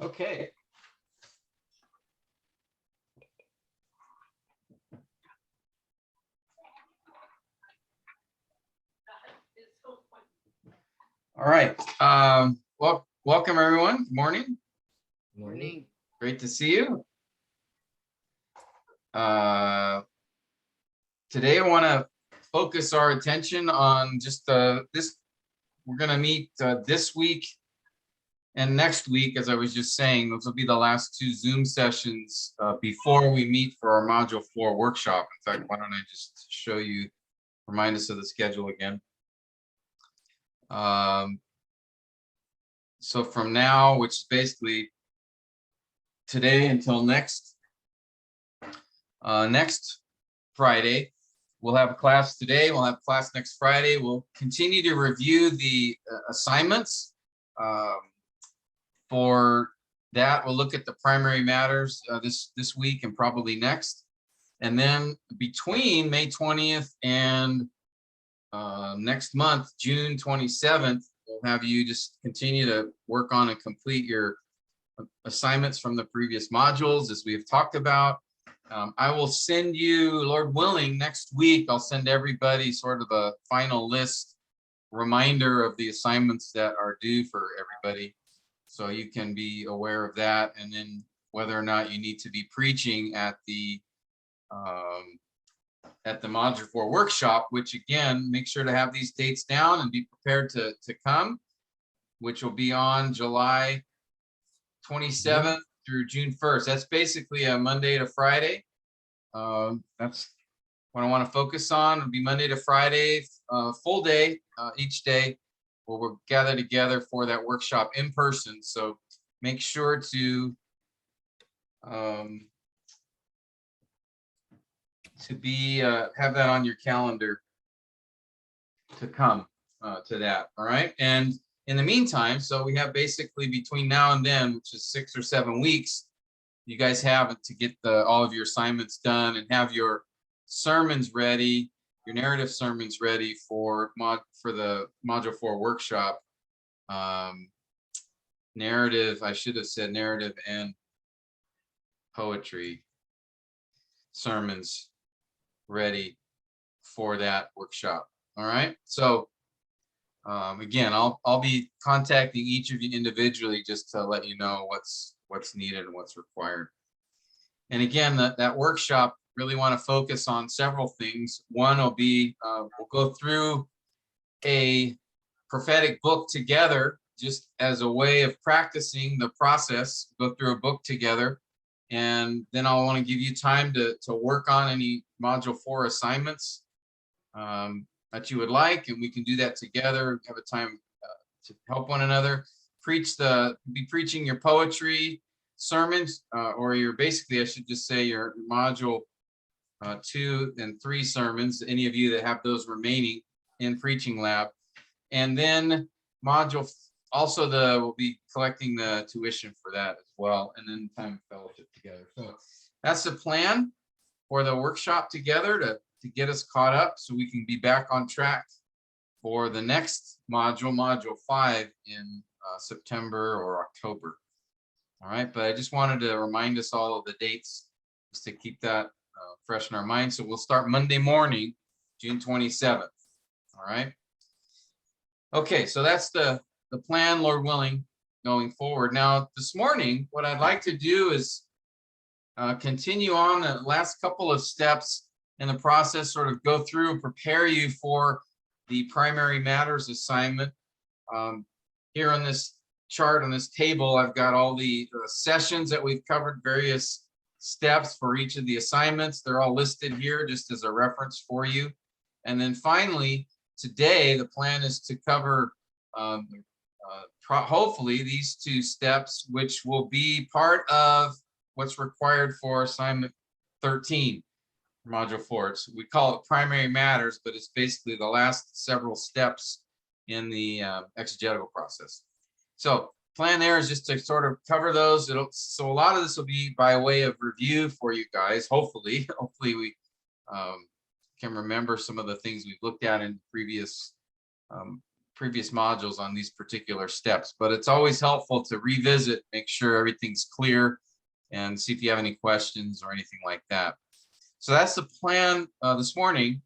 Okay. All right. Well, welcome everyone. Good morning. Morning. Great to see you. Today I want to focus our attention on just this. We're going to meet this week and next week, as I was just saying. Those will be the last two Zoom sessions before we meet for our Module 4 workshop. In fact, why don't I just show you, remind us of the schedule again. So from now, which is basically today until next Friday, we'll have a class today. We'll have class next Friday. We'll continue to review the assignments. For that, we'll look at the primary matters this week and probably next. And then between May 20th and next month, June 27th, we'll have you just continue to work on and complete your assignments from the previous modules, as we have talked about. I will send you, Lord willing, next week, I'll send everybody sort of a final list reminder of the assignments that are due for everybody, so you can be aware of that, and then whether or not you need to be preaching at the Module 4 workshop, which again, make sure to have these dates down and be prepared to come, which will be on July 27th through June 1st. That's basically a Monday to Friday. That's what I want to focus on. It'll be Monday to Friday, full day, each day, where we'll gather together for that workshop in person. So make sure to have that on your calendar to come to that. All right. And in the meantime, so we have basically between now and then, which is 6 or 7 weeks, you guys have to get all of your assignments done and have your sermons ready, your narrative sermons ready for the Module 4 workshop. Narrative, I should have said narrative and poetry sermons ready for that workshop. All right. So again, I'll be contacting each of you individually just to let you know what's needed and what's required. And again, that workshop, really want to focus on several things. One will be we'll go through a prophetic book together, just as a way of practicing the process. Go through a book together, and then I'll want to give you time to work on any Module 4 assignments that you would like, and we can do that together. Have a time to help one another. Be preaching your poetry sermons, or your, basically, I should just say, your Module 2 and 3 sermons, any of you that have those remaining in preaching lab. And then Module, also we'll be collecting the tuition for that as well, and then time of fellowship together. So that's the plan for the workshop together to get us caught up, so we can be back on track for the next module, Module 5, in September or October. All right, but I just wanted to remind us all of the dates, just to keep that fresh in our minds. So we'll start Monday morning, June 27th. All right. Okay, so that's the plan, Lord willing, going forward. Now, this morning, what I'd like to do is continue on the last couple of steps in the process, sort of go through and prepare you for the primary matters assignment. Here on this chart, on this table, I've got all the sessions that we've covered, various steps for each of the assignments. They're all listed here just as a reference for you. And then finally, today, the plan is to cover hopefully these 2 steps, which will be part of what's required for assignment 13, Module 4. So we call it primary matters, but it's basically the last several steps in the exegetical process. So plan there is just to sort of cover those. So a lot of this will be by way of review for you guys. Hopefully we can remember some of the things we've looked at in previous previous modules on these particular steps, but it's always helpful to revisit, make sure everything's clear, and see if you have any questions or anything like that. So that's the plan this morning,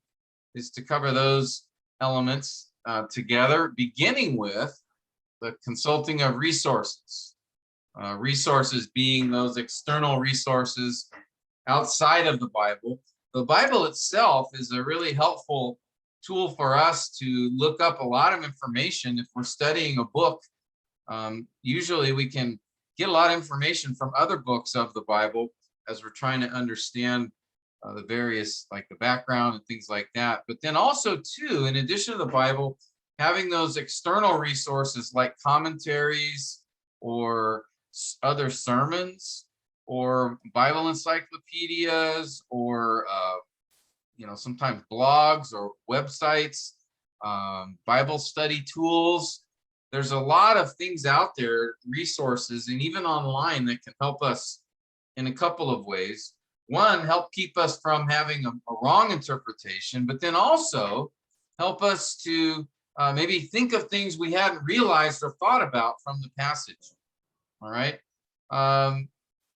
is to cover those elements together, beginning with the consulting of resources. Resources being those external resources outside of the Bible. The Bible itself is a really helpful tool for us to look up a lot of information. If we're studying a book, usually we can get a lot of information from other books of the Bible as we're trying to understand the various, like the background and things like that. But then also too, in addition to the Bible, having those external resources like commentaries or other sermons or Bible encyclopedias or sometimes blogs or websites, Bible study tools. There's a lot of things out there, resources, and even online that can help us in a couple of ways. One, help keep us from having a wrong interpretation, but then also help us to maybe think of things we hadn't realized or thought about from the passage. All right.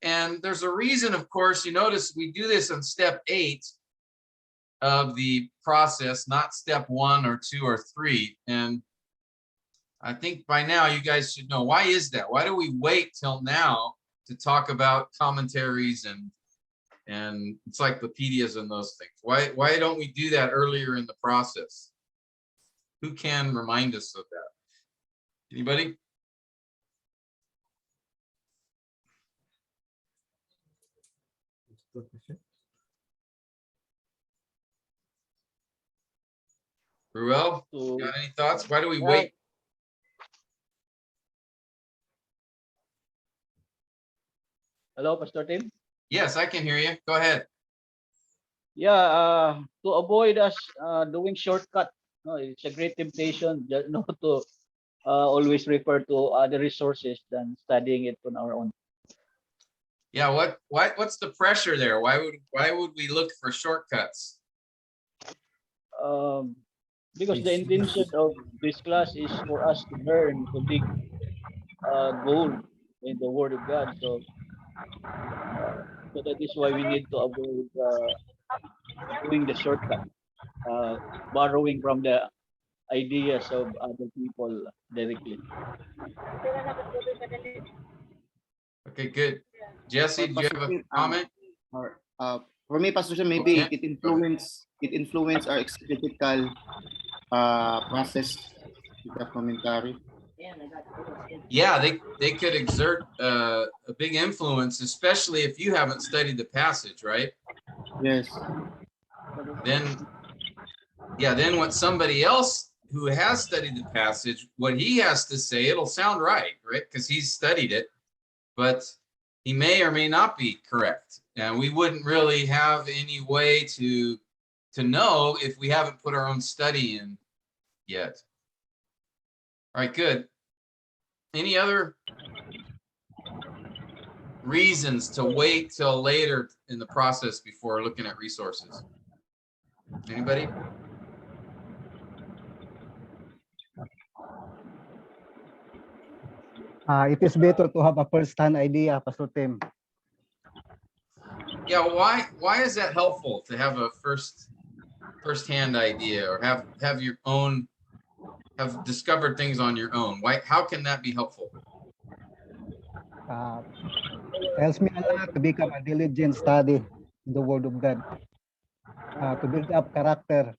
And there's a reason, of course. You notice we do this on step 8 of the process, not step 1 or 2 or 3. And I think by now you guys should know, why is that? Why do we wait till now to talk about commentaries and encyclopedias and those things? Why don't we do that earlier in the process? Who can remind us of that? Anybody? Ruel, got any thoughts? Why do we wait? Hello, Pastor Tim. Yes, I can hear you. Go ahead. Yeah, to avoid us doing shortcut, no, it's a great temptation to always refer to other resources than studying it on our own. Yeah, what's the pressure there? Why would we look for shortcuts? Because the intention of this class is for us to learn to dig gold in the Word of God. So that is why we need to avoid doing the shortcut, borrowing from the ideas of other people directly. Okay, good. Jesse, do you have a comment? For me, Pastor, maybe it influence our exegetical process with the commentary. Yeah, they could exert a big influence, especially if you haven't studied the passage, right? Yes. Then what somebody else who has studied the passage, what he has to say, it'll sound right? Because he's studied it, but he may or may not be correct. And we wouldn't really have any way to know if we haven't put our own study in yet. All right, good. Any other reasons to wait till later in the process before looking at resources? Anybody? It is better to have a first-hand idea, Pastor Tim. Yeah, why is that helpful to have a first-hand idea, or have your own, have discovered things on your own? How can that be helpful? Helps me a lot to become a diligent study in the Word of God, to build up character,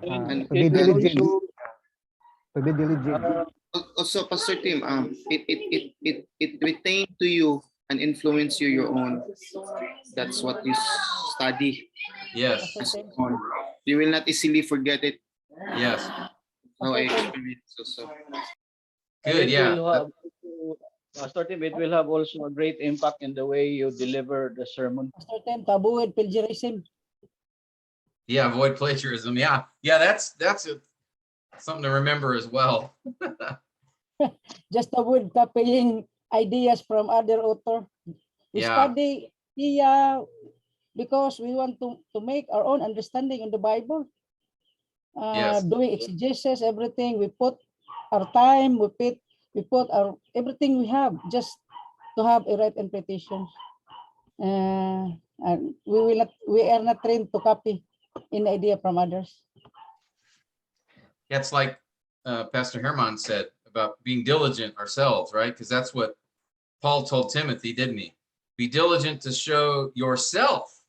to be diligent. Also, Pastor Tim, it retain to you and influence you your own. That's what you study. Yes. You will not easily forget it. Yes. How I experience also. Good. Yeah. Pastor Tim, it will have also a great impact in the way you deliver the sermon. Pastor Tim, to avoid plagiarism. Yeah, avoid plagiarism. Yeah, that's something to remember as well. Just avoid copying ideas from other author. We study because we want to make our own understanding in the Bible. Yes. doing exegesis, everything. We put our time, we put our everything we have just to have a right interpretation. And we are not trained to copy an idea from others. That's like Pastor Herman said about being diligent ourselves, right? Because that's what Paul told Timothy, didn't he? Be diligent to show yourself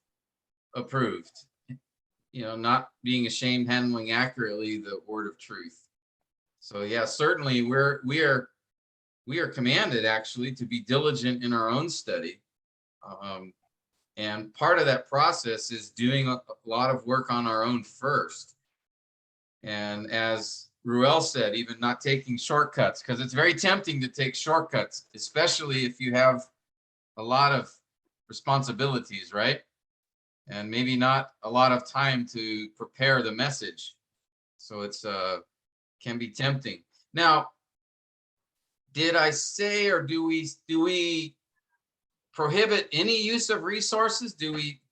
approved, not being ashamed, handling accurately the word of truth. So yeah, certainly we are commanded actually to be diligent in our own study. And part of that process is doing a lot of work on our own first. And as Ruel said, even not taking shortcuts, because it's very tempting to take shortcuts, especially if you have a lot of responsibilities, right? And maybe not a lot of time to prepare the message. So it's can be tempting. Now, did I say, or do we prohibit any use of resources? Do we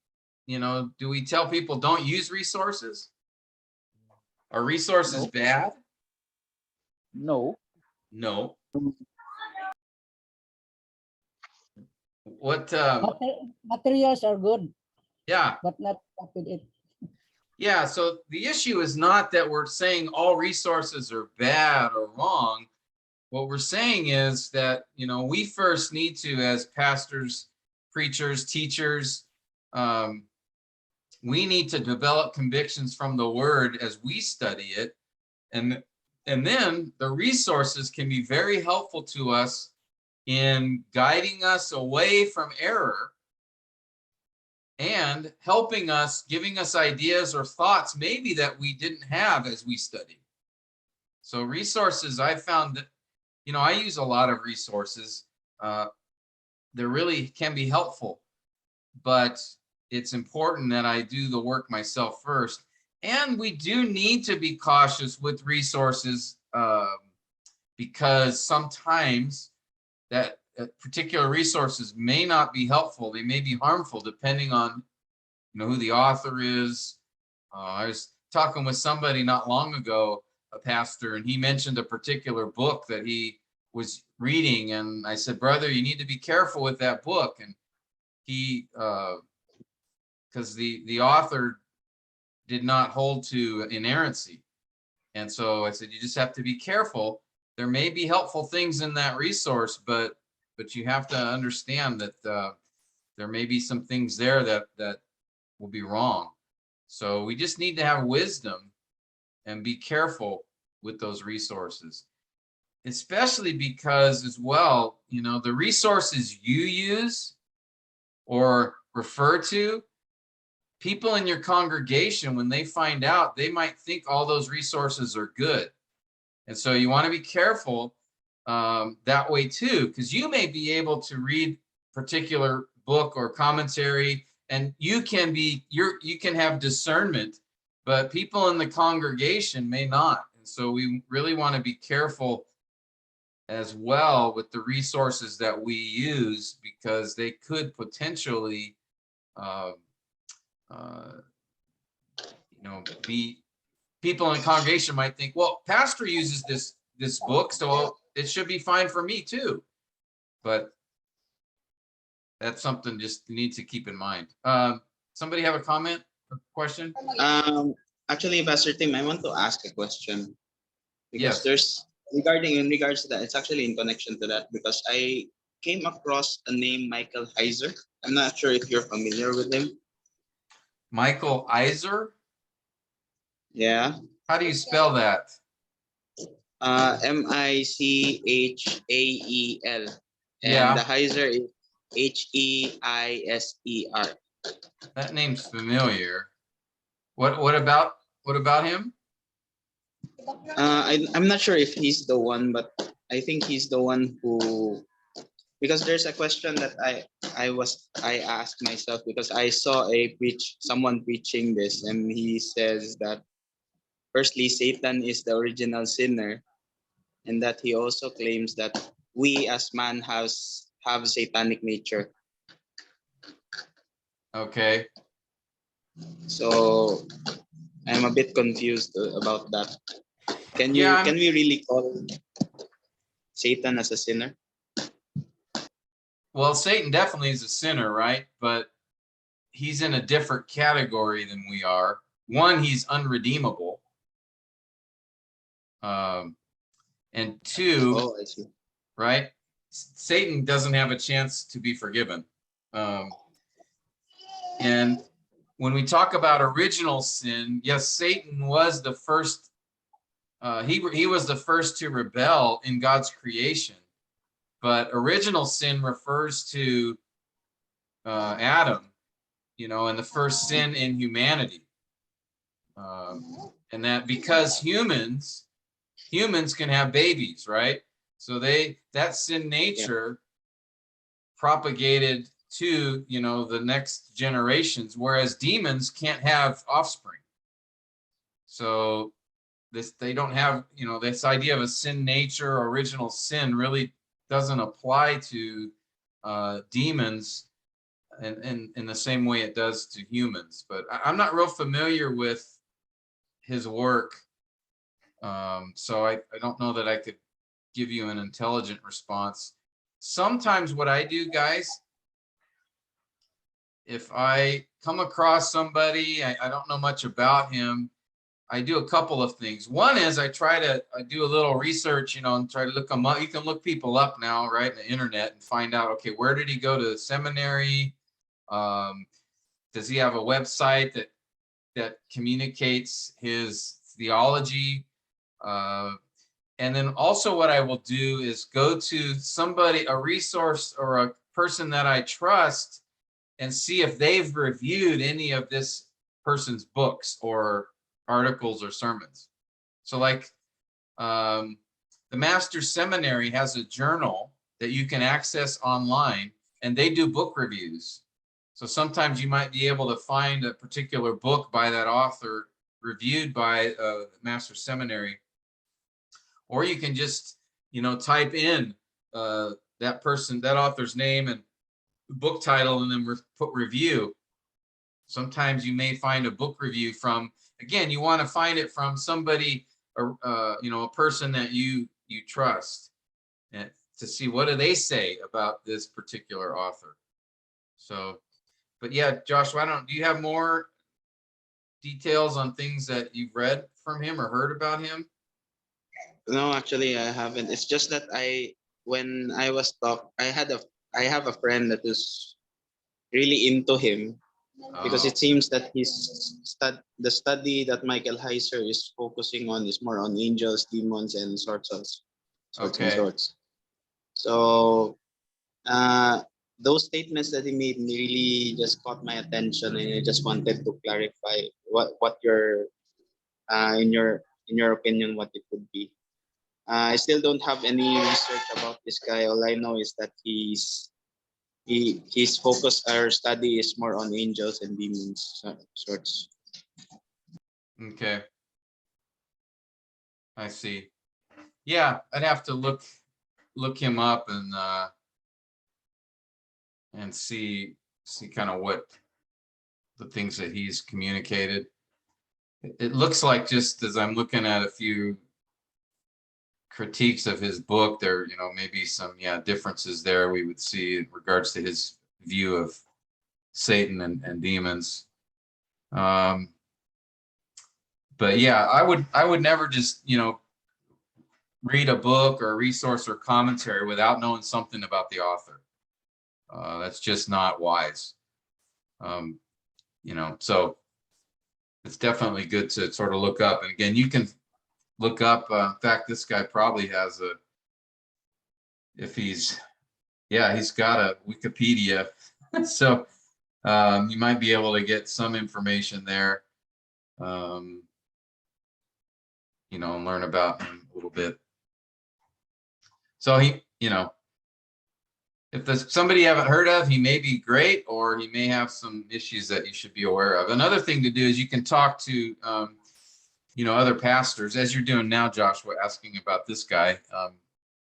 tell people don't use resources? Are resources No. bad? No. No. What? Materials are good, Yeah. but not copied it. Yeah. So the issue is not that we're saying all resources are bad or wrong. What we're saying is that, we first need to, as pastors, preachers, teachers, we need to develop convictions from the word as we study it. And then the resources can be very helpful to us in guiding us away from error and helping us, giving us ideas or thoughts maybe that we didn't have as we studied. So resources, I found that, I use a lot of resources. They really can be helpful, but it's important that I do the work myself first. And we do need to be cautious with resources because sometimes that particular resources may not be helpful. They may be harmful depending on who the author is. I was talking with somebody not long ago, a pastor, and he mentioned a particular book that he was reading. And I said, brother, you need to be careful with that book. And he, because the author did not hold to inerrancy. And so I said, you just have to be careful. There may be helpful things in that resource, but you have to understand that there may be some things there that will be wrong. So we just need to have wisdom and be careful with those resources, especially because as well, the resources you use or refer to, people in your congregation, when they find out, they might think all those resources are good. And so you want to be careful that way too, because you may be able to read particular book or commentary and you can have discernment, but people in the congregation may not. And so we really want to be careful as well with the resources that we use, because they could potentially be, people in the congregation might think, well, pastor uses this book, so it should be fine for me too. But that's something just you need to keep in mind. Somebody have a comment or question? Actually, Pastor Tim, I want to ask a question because Yes. there's in regards to that, it's actually in connection to that because I came across a name, Michael Heiser. I'm not sure if you're familiar with him. Michael Heiser? Yeah. How do you spell that? Michael. Yeah. And the Heiser is Heiser. That name's familiar. What about him? I'm not sure if he's the one, but I think he's the one who, because there's a question that I asked myself because I saw someone preaching this, and he says that firstly Satan is the original sinner, and that he also claims that we as man have satanic nature. Okay. So I'm a bit confused about that. Can Yeah, we really call Satan as a sinner? well, Satan definitely is a sinner, right? But he's in a different category than we are. One, he's unredeemable. And two, Oh, I see. right? Satan doesn't have a chance to be forgiven. And when we talk about original sin, yes, Satan was the first. He was the first to rebel in God's creation. But original sin refers to Adam, and the first sin in humanity. And that because humans can have babies, right? So that sin nature propagated to, the next generations, whereas demons can't have offspring. So they don't have, this idea of a sin nature or original sin really doesn't apply to demons in the same way it does to humans. But I'm not real familiar with his work. So I don't know that I could give you an intelligent response. Sometimes what I do, guys, if I come across somebody, I don't know much about him, I do a couple of things. One is I do a little research, and try to look them up. You can look people up now, right, on the internet and find out, okay, where did he go to seminary? Does he have a website that communicates his theology? And then also what I will do is go to somebody, a resource or a person that I trust, and see if they've reviewed any of this person's books or articles or sermons. So like the Master's Seminary has a journal that you can access online, and they do book reviews. So sometimes you might be able to find a particular book by that author reviewed by Master's Seminary, or you can just, type in that author's name and book title and then put review. Sometimes you may find a book review from, again, you want to find it from somebody, a person that you trust, and to see what do they say about this particular author. So, but yeah, Josh, do you have more details on things that you've read from him or heard about him? No, actually, I haven't. It's just that when I was I have a friend that is really into him, because Oh, it seems that the study that Michael Heiser is focusing on is more on angels, demons, and sorts and okay. sorts. So those statements that he made really just caught my attention, and I just wanted to clarify what your in your opinion what it would be. I still don't have any research about this guy. All I know is that his focus or study is more on angels and demons sorts. Okay, I see. Yeah, I'd have to look him up and see kind of what the things that he's communicated. It looks like, just as I'm looking at a few critiques of his book, there, maybe some differences there we would see in regards to his view of Satan and demons. But yeah, I would never just read a book or a resource or commentary without knowing something about the author. That's just not wise. So it's definitely good to sort of look up. And again, you can look up. In fact, this guy probably has he's got a Wikipedia. So you might be able to get some information there, and learn about him a little bit. So if there's somebody you haven't heard of, he may be great, or he may have some issues that you should be aware of. Another thing to do is you can talk to, other pastors, as you're doing now, Joshua, asking about this guy,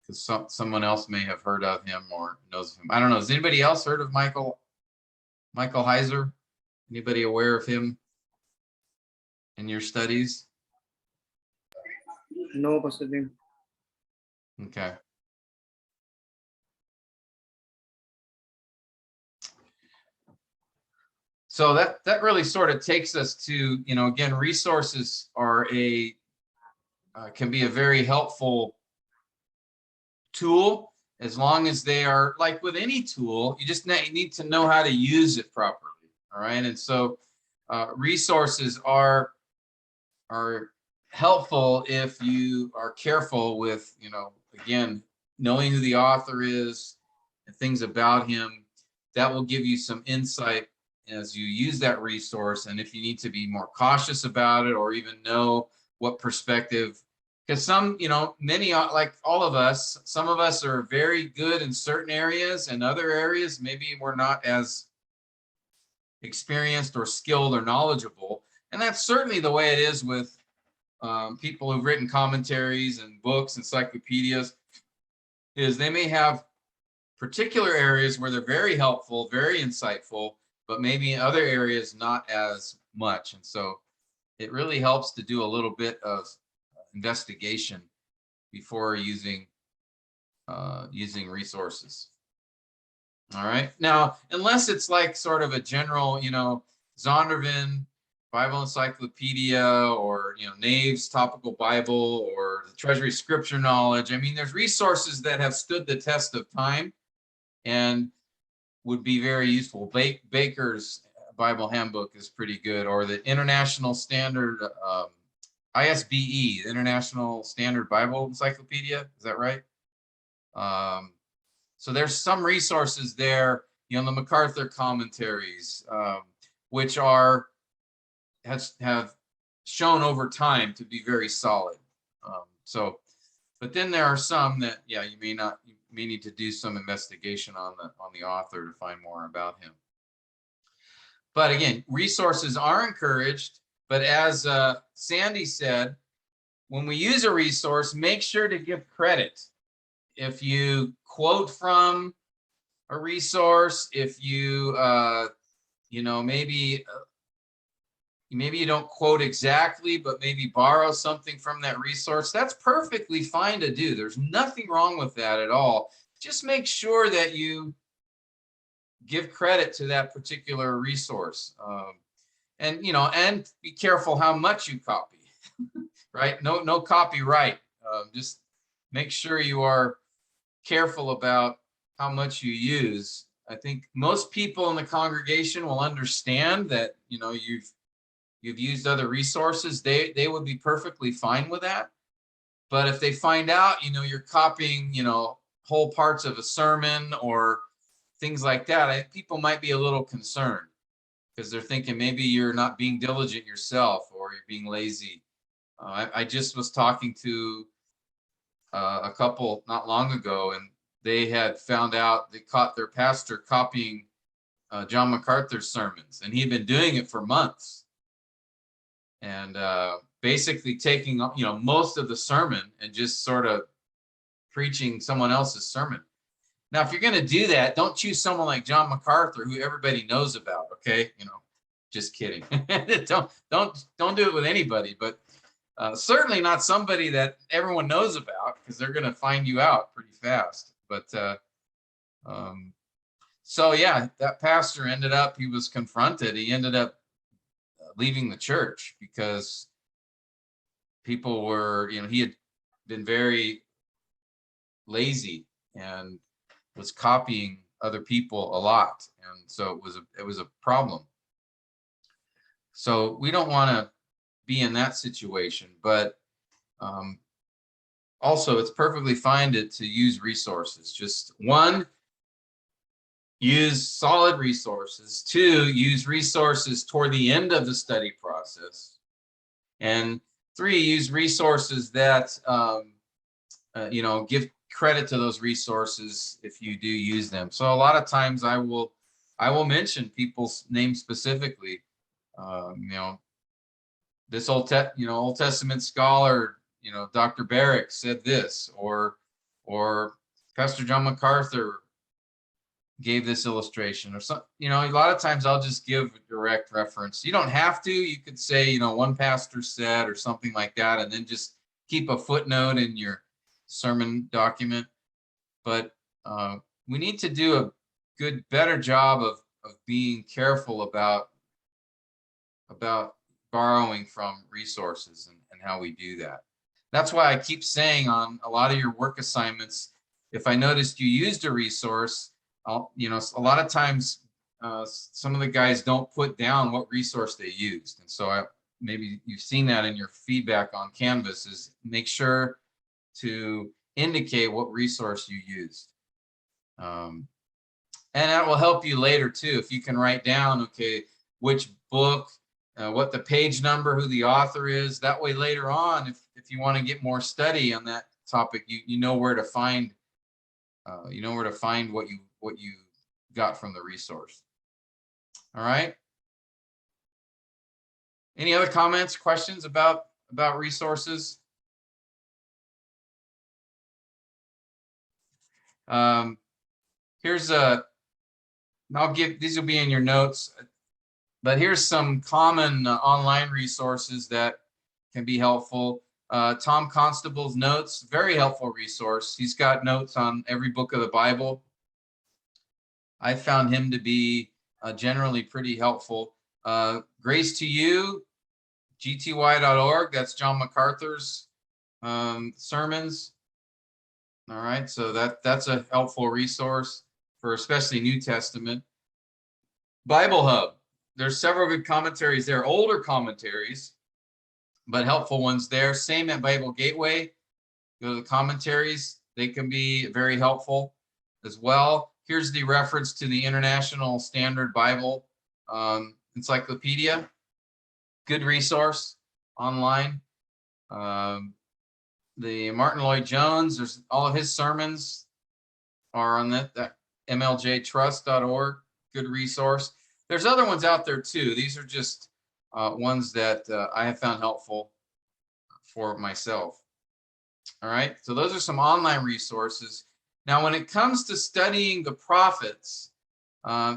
because someone else may have heard of him or knows him. I don't know. Has anybody else heard of Michael Heiser? Anybody aware of him? in your studies? No, Pastor Jim. Okay. So that really sort of takes us to, again, resources are can be a very helpful tool, as long as they are, like with any tool, you just need to know how to use it properly. All right. And so resources are helpful if you are careful with, again, knowing who the author is and things about him. That will give you some insight as you use that resource. And if you need to be more cautious about it, or even know what perspective, because some, many, like all of us, some of us are very good in certain areas, and other areas, maybe we're not as experienced or skilled or knowledgeable. And that's certainly the way it is with people who've written commentaries and books, encyclopedias, is they may have particular areas where they're very helpful, very insightful, but maybe in other areas not as much. And so it really helps to do a little bit of investigation before using resources. All right. Now, unless it's like sort of a general, Zondervan Bible Encyclopedia, or Nave's Topical Bible, or the Treasury Scripture Knowledge. I mean, there's resources that have stood the test of time and would be very useful. Baker's Bible Handbook is pretty good, or the International Standard, ISBE, the International Standard Bible Encyclopedia. Is that right? So there's some resources there, the MacArthur commentaries, which have shown over time to be very solid. But then there are some that, you may need to do some investigation on the author to find more about him. But again, resources are encouraged, but as Sandy said, when we use a resource, make sure to give credit. If you quote from a resource, if you, maybe you don't quote exactly, but maybe borrow something from that resource, that's perfectly fine to do. There's nothing wrong with that at all. Just make sure that you give credit to that particular resource. And be careful how much you copy, right? No copyright. Just make sure you are careful about how much you use. I think most people in the congregation will understand that, you've used other resources. They would be perfectly fine with that. But if they find out, you're copying, whole parts of a sermon or things like that, people might be a little concerned, because they're thinking maybe you're not being diligent yourself, or you're being lazy. I just was talking to a couple not long ago, and they had found out they caught their pastor copying John MacArthur's sermons, and he had been doing it for months, and basically taking most of the sermon and just sort of preaching someone else's sermon. Now, if you're going to do that, don't choose someone like John MacArthur, who everybody knows about. Okay, just kidding. don't do it with anybody, but certainly not somebody that everyone knows about, because they're going to find you out pretty fast. But so yeah, that pastor he was confronted. He ended up leaving the church, because people were, he had been very lazy and was copying other people a lot, and so it was a problem. So we don't want to be in that situation, but also it's perfectly fine to use resources. Just one, use solid resources. Two, use resources toward the end of the study process. And three, use resources that give credit to those resources if you do use them. So a lot of times I will mention people's names specifically. This Old Testament scholar, Dr. Barrick said this, or Pastor John MacArthur gave this illustration or something. You know, a lot of times I'll just give a direct reference. You don't have to. You could say, you know, one pastor said or something like that, and then just keep a footnote in your sermon document. But we need to do a better job of being careful about borrowing from resources and how we do that. That's why I keep saying on a lot of your work assignments, if I noticed you used a resource, you know, a lot of times some of the guys don't put down what resource they used. And so maybe you've seen that in your feedback on Canvas, is make sure to indicate what resource you used. And that will help you later too. If you can write down, okay, which book, what the page number, who the author is, that way later on, if you want to get more study on that topic, you know where to find what you got from the resource. All right. Any other comments, questions about resources? Here's these will be in your notes, but here's some common online resources that can be helpful. Tom Constable's Notes, very helpful resource. He's got notes on every book of the Bible. I found him to be generally pretty helpful. Grace to You, gty.org, that's John MacArthur's sermons. All right, so that's a helpful resource for especially New Testament. Bible Hub, there's several good commentaries there, older commentaries, but helpful ones there. Same at Bible Gateway. Go to the commentaries. They can be very helpful as well. Here's the reference to the International Standard Bible Encyclopedia. Good resource online. The Martin Lloyd-Jones, there's all of his sermons are on that mljtrust.org. Good resource. There's other ones out there too. These are just ones that I have found helpful for myself. All right, so those are some online resources. Now, when it comes to studying the prophets,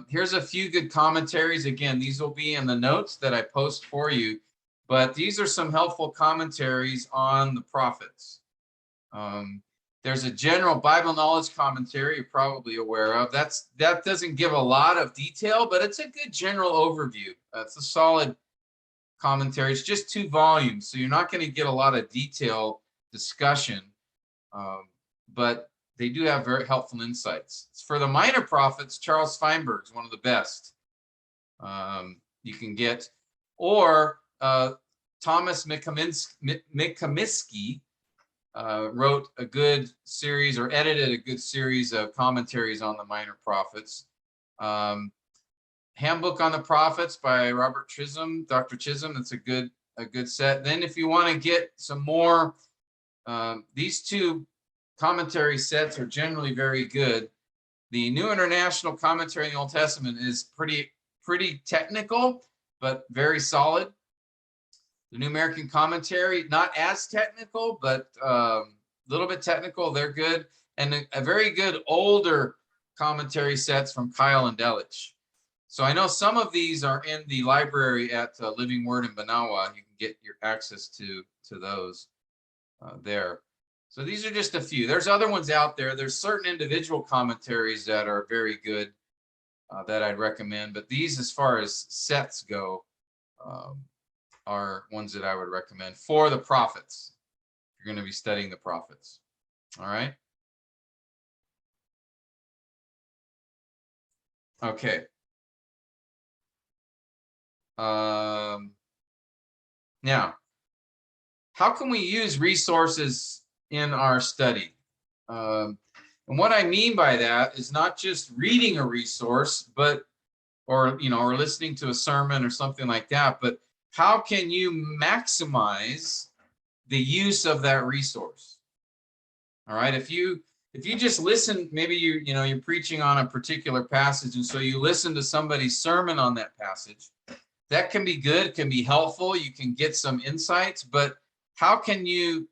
here's a few good commentaries. Again, these will be in the notes that I post for you, but these are some helpful commentaries on the prophets. There's a general Bible knowledge commentary you're probably aware of. That doesn't give a lot of detail, but it's a good general overview. It's a solid commentary. It's just 2 volumes, so you're not going to get a lot of detailed discussion, but they do have very helpful insights. For the minor prophets, Charles Feinberg's one of the best you can get, or Thomas Mikomiski wrote a good series, or edited a good series of commentaries on the minor prophets. Handbook on the Prophets by Robert Chisholm, Dr. Chisholm. That's a good set. Then if you want to get some more, these 2 commentary sets are generally very good. The New International Commentary in the Old Testament is pretty technical, but very solid. The New American Commentary, not as technical, but a little bit technical. They're good. And a very good older commentary sets from Kyle and Delich. So I know some of these are in the library at Living Word in Banawa. You can get your access to those there. So these are just a few. There's other ones out there. There's certain individual commentaries that are very good that I'd recommend. But these, as far as sets go, are ones that I would recommend for the prophets. You're going to be studying the prophets. All right. Okay. Now, how can we use resources in our study? And what I mean by that is not just reading a resource, but or listening to a sermon or something like that, but how can you maximize the use of that resource? All right, if you just listen, maybe you're preaching on a particular passage, and so you listen to somebody's sermon on that passage. That can be good, can be helpful. You can get some insights, but how can you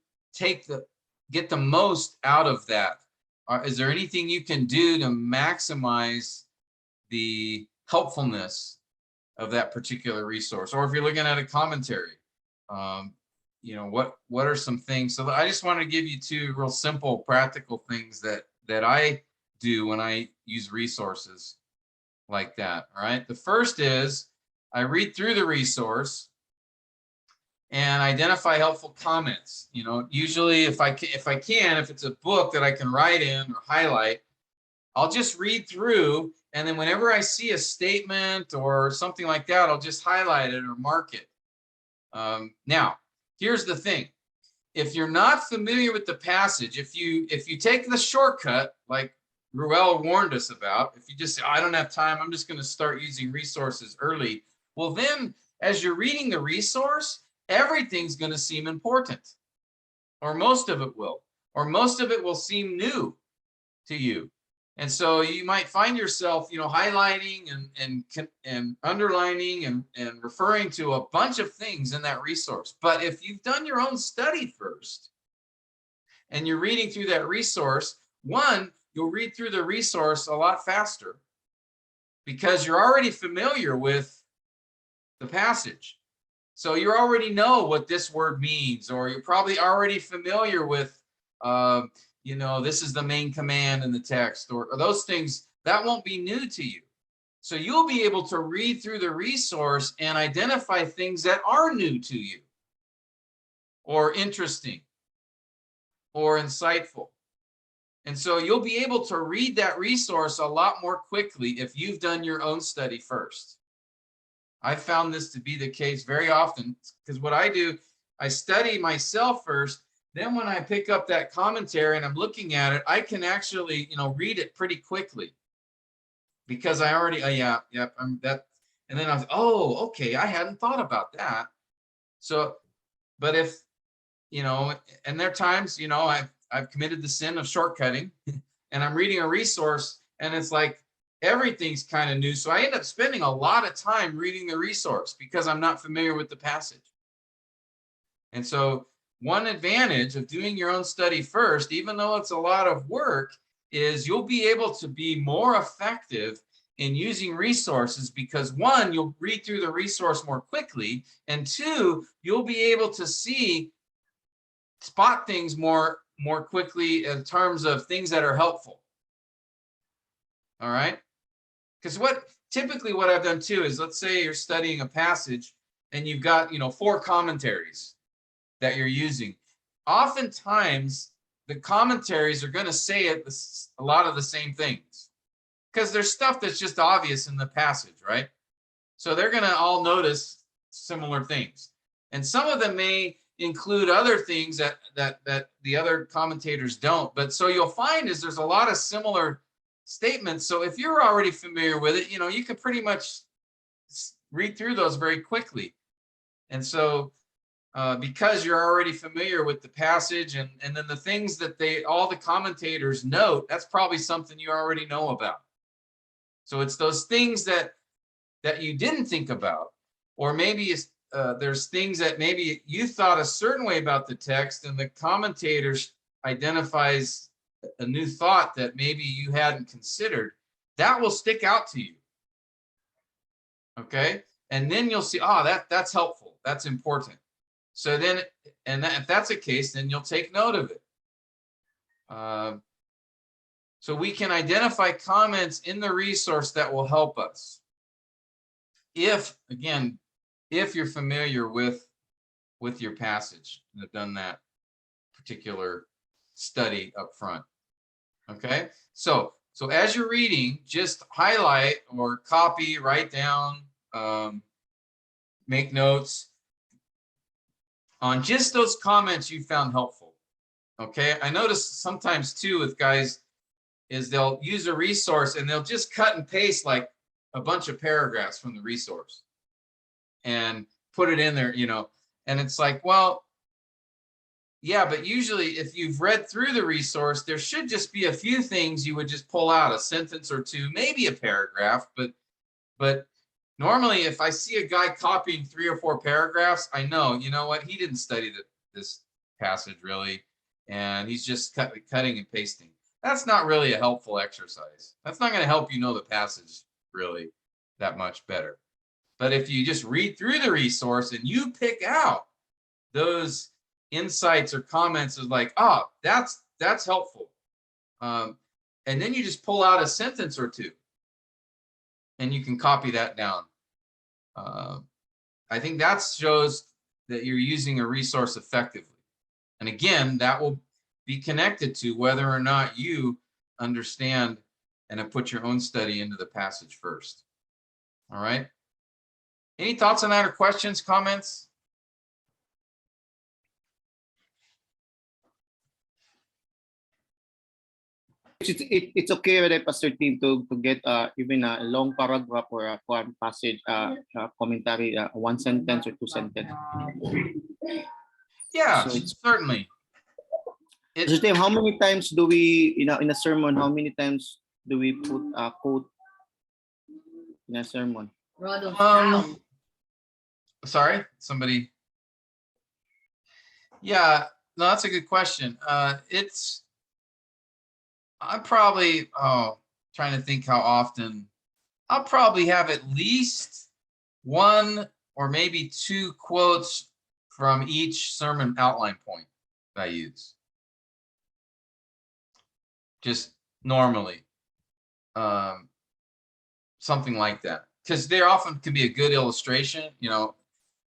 get the most out of that is there anything you can do to maximize the helpfulness of that particular resource? Or if you're looking at a commentary, you know, what are some things? So I just want to give you two real simple, practical things that I do when I use resources like that. All right. The first is I read through the resource and identify helpful comments. You know, usually if it's a book that I can write in or highlight, I'll just read through, and then whenever I see a statement or something like that, I'll just highlight it or mark it. Now, here's the thing. If you're not familiar with the passage, if you take the shortcut, like Ruel warned us about, if you just say, I don't have time, I'm just going to start using resources early. Well, then as you're reading the resource, everything's going to seem important, or most of it will, or most of it will seem new to you. And so you might find yourself, you know, highlighting and underlining and referring to a bunch of things in that resource. But if you've done your own study first and you're reading through that resource, one, you'll read through the resource a lot faster because you're already familiar with the passage. So you already know what this word means, or you're probably already familiar with, you know, this is the main command in the text, or those things that won't be new to you. So you'll be able to read through the resource and identify things that are new to you, or interesting, or insightful. And so you'll be able to read that resource a lot more quickly if you've done your own study first. I found this to be the case very often, because what I do, I study myself first. Then when I pick up that commentary and I'm looking at it, I can actually, you know, read it pretty quickly because I already, I'm that. And then I was, oh, okay, I hadn't thought about that. So, but if, you know, and there are times, you know, I've committed the sin of shortcutting and I'm reading a resource and it's like, everything's kind of new. So I end up spending a lot of time reading the resource because I'm not familiar with the passage. And so one advantage of doing your own study first, even though it's a lot of work, is you'll be able to be more effective in using resources because one, you'll read through the resource more quickly, and two, you'll be able to spot things more quickly in terms of things that are helpful. All right. Because typically what I've done too is, let's say you're studying a passage and you've got, you know, 4 commentaries that you're using. Oftentimes the commentaries are going to say a lot of the same things because there's stuff that's just obvious in the passage, right? So they're going to all notice similar things. And some of them may include other things that the other commentators don't. But so you'll find is there's a lot of similar statements. So if you're already familiar with it, you know, you can pretty much read through those very quickly. And so because you're already familiar with the passage and then the things that all the commentators note, that's probably something you already know about. So it's those things that you didn't think about, or maybe there's things that maybe you thought a certain way about the text and the commentators identifies a new thought that maybe you hadn't considered. That will stick out to you. Okay. And then you'll see, that's helpful. That's important. So then, if that's the case, then you'll take note of it. So we can identify comments in the resource that will help us. If you're familiar with your passage and have done that particular study up front. Okay, so as you're reading, just highlight or copy, write down, make notes on just those comments you found helpful. Okay, I notice sometimes too with guys is they'll use a resource and they'll just cut and paste like a bunch of paragraphs from the resource and put it in there, you know, and it's like, well, yeah, but usually if you've read through the resource, there should just be a few things you would just pull out, a sentence or two, maybe a paragraph, but normally if I see a guy copying 3 or 4 paragraphs, I know, you know what, he didn't study this passage really, and he's just cutting and pasting. that's not really a helpful exercise. That's not going to help you know the passage really that much better. But if you just read through the resource and you pick out those insights or comments is like, oh, that's helpful. And then you just pull out a sentence or two and you can copy that down. I think that shows that you're using a resource effectively. And again, that will be connected to whether or not you understand and have put your own study into the passage first. All right. Any thoughts on that or questions, comments? It's okay with Pastor Tim to get even a long paragraph or a one passage commentary, one sentence or two sentences. Yeah, So it's, certainly. Pastor Tim, how many times do we in a sermon? How many times do we put a quote in a sermon? Sorry, somebody. Yeah, no, that's a good question. I'm probably trying to think how often. I'll probably have at least one or maybe two quotes from each sermon outline point that I use. Just normally. Something like that. Because there often can be a good illustration, you know,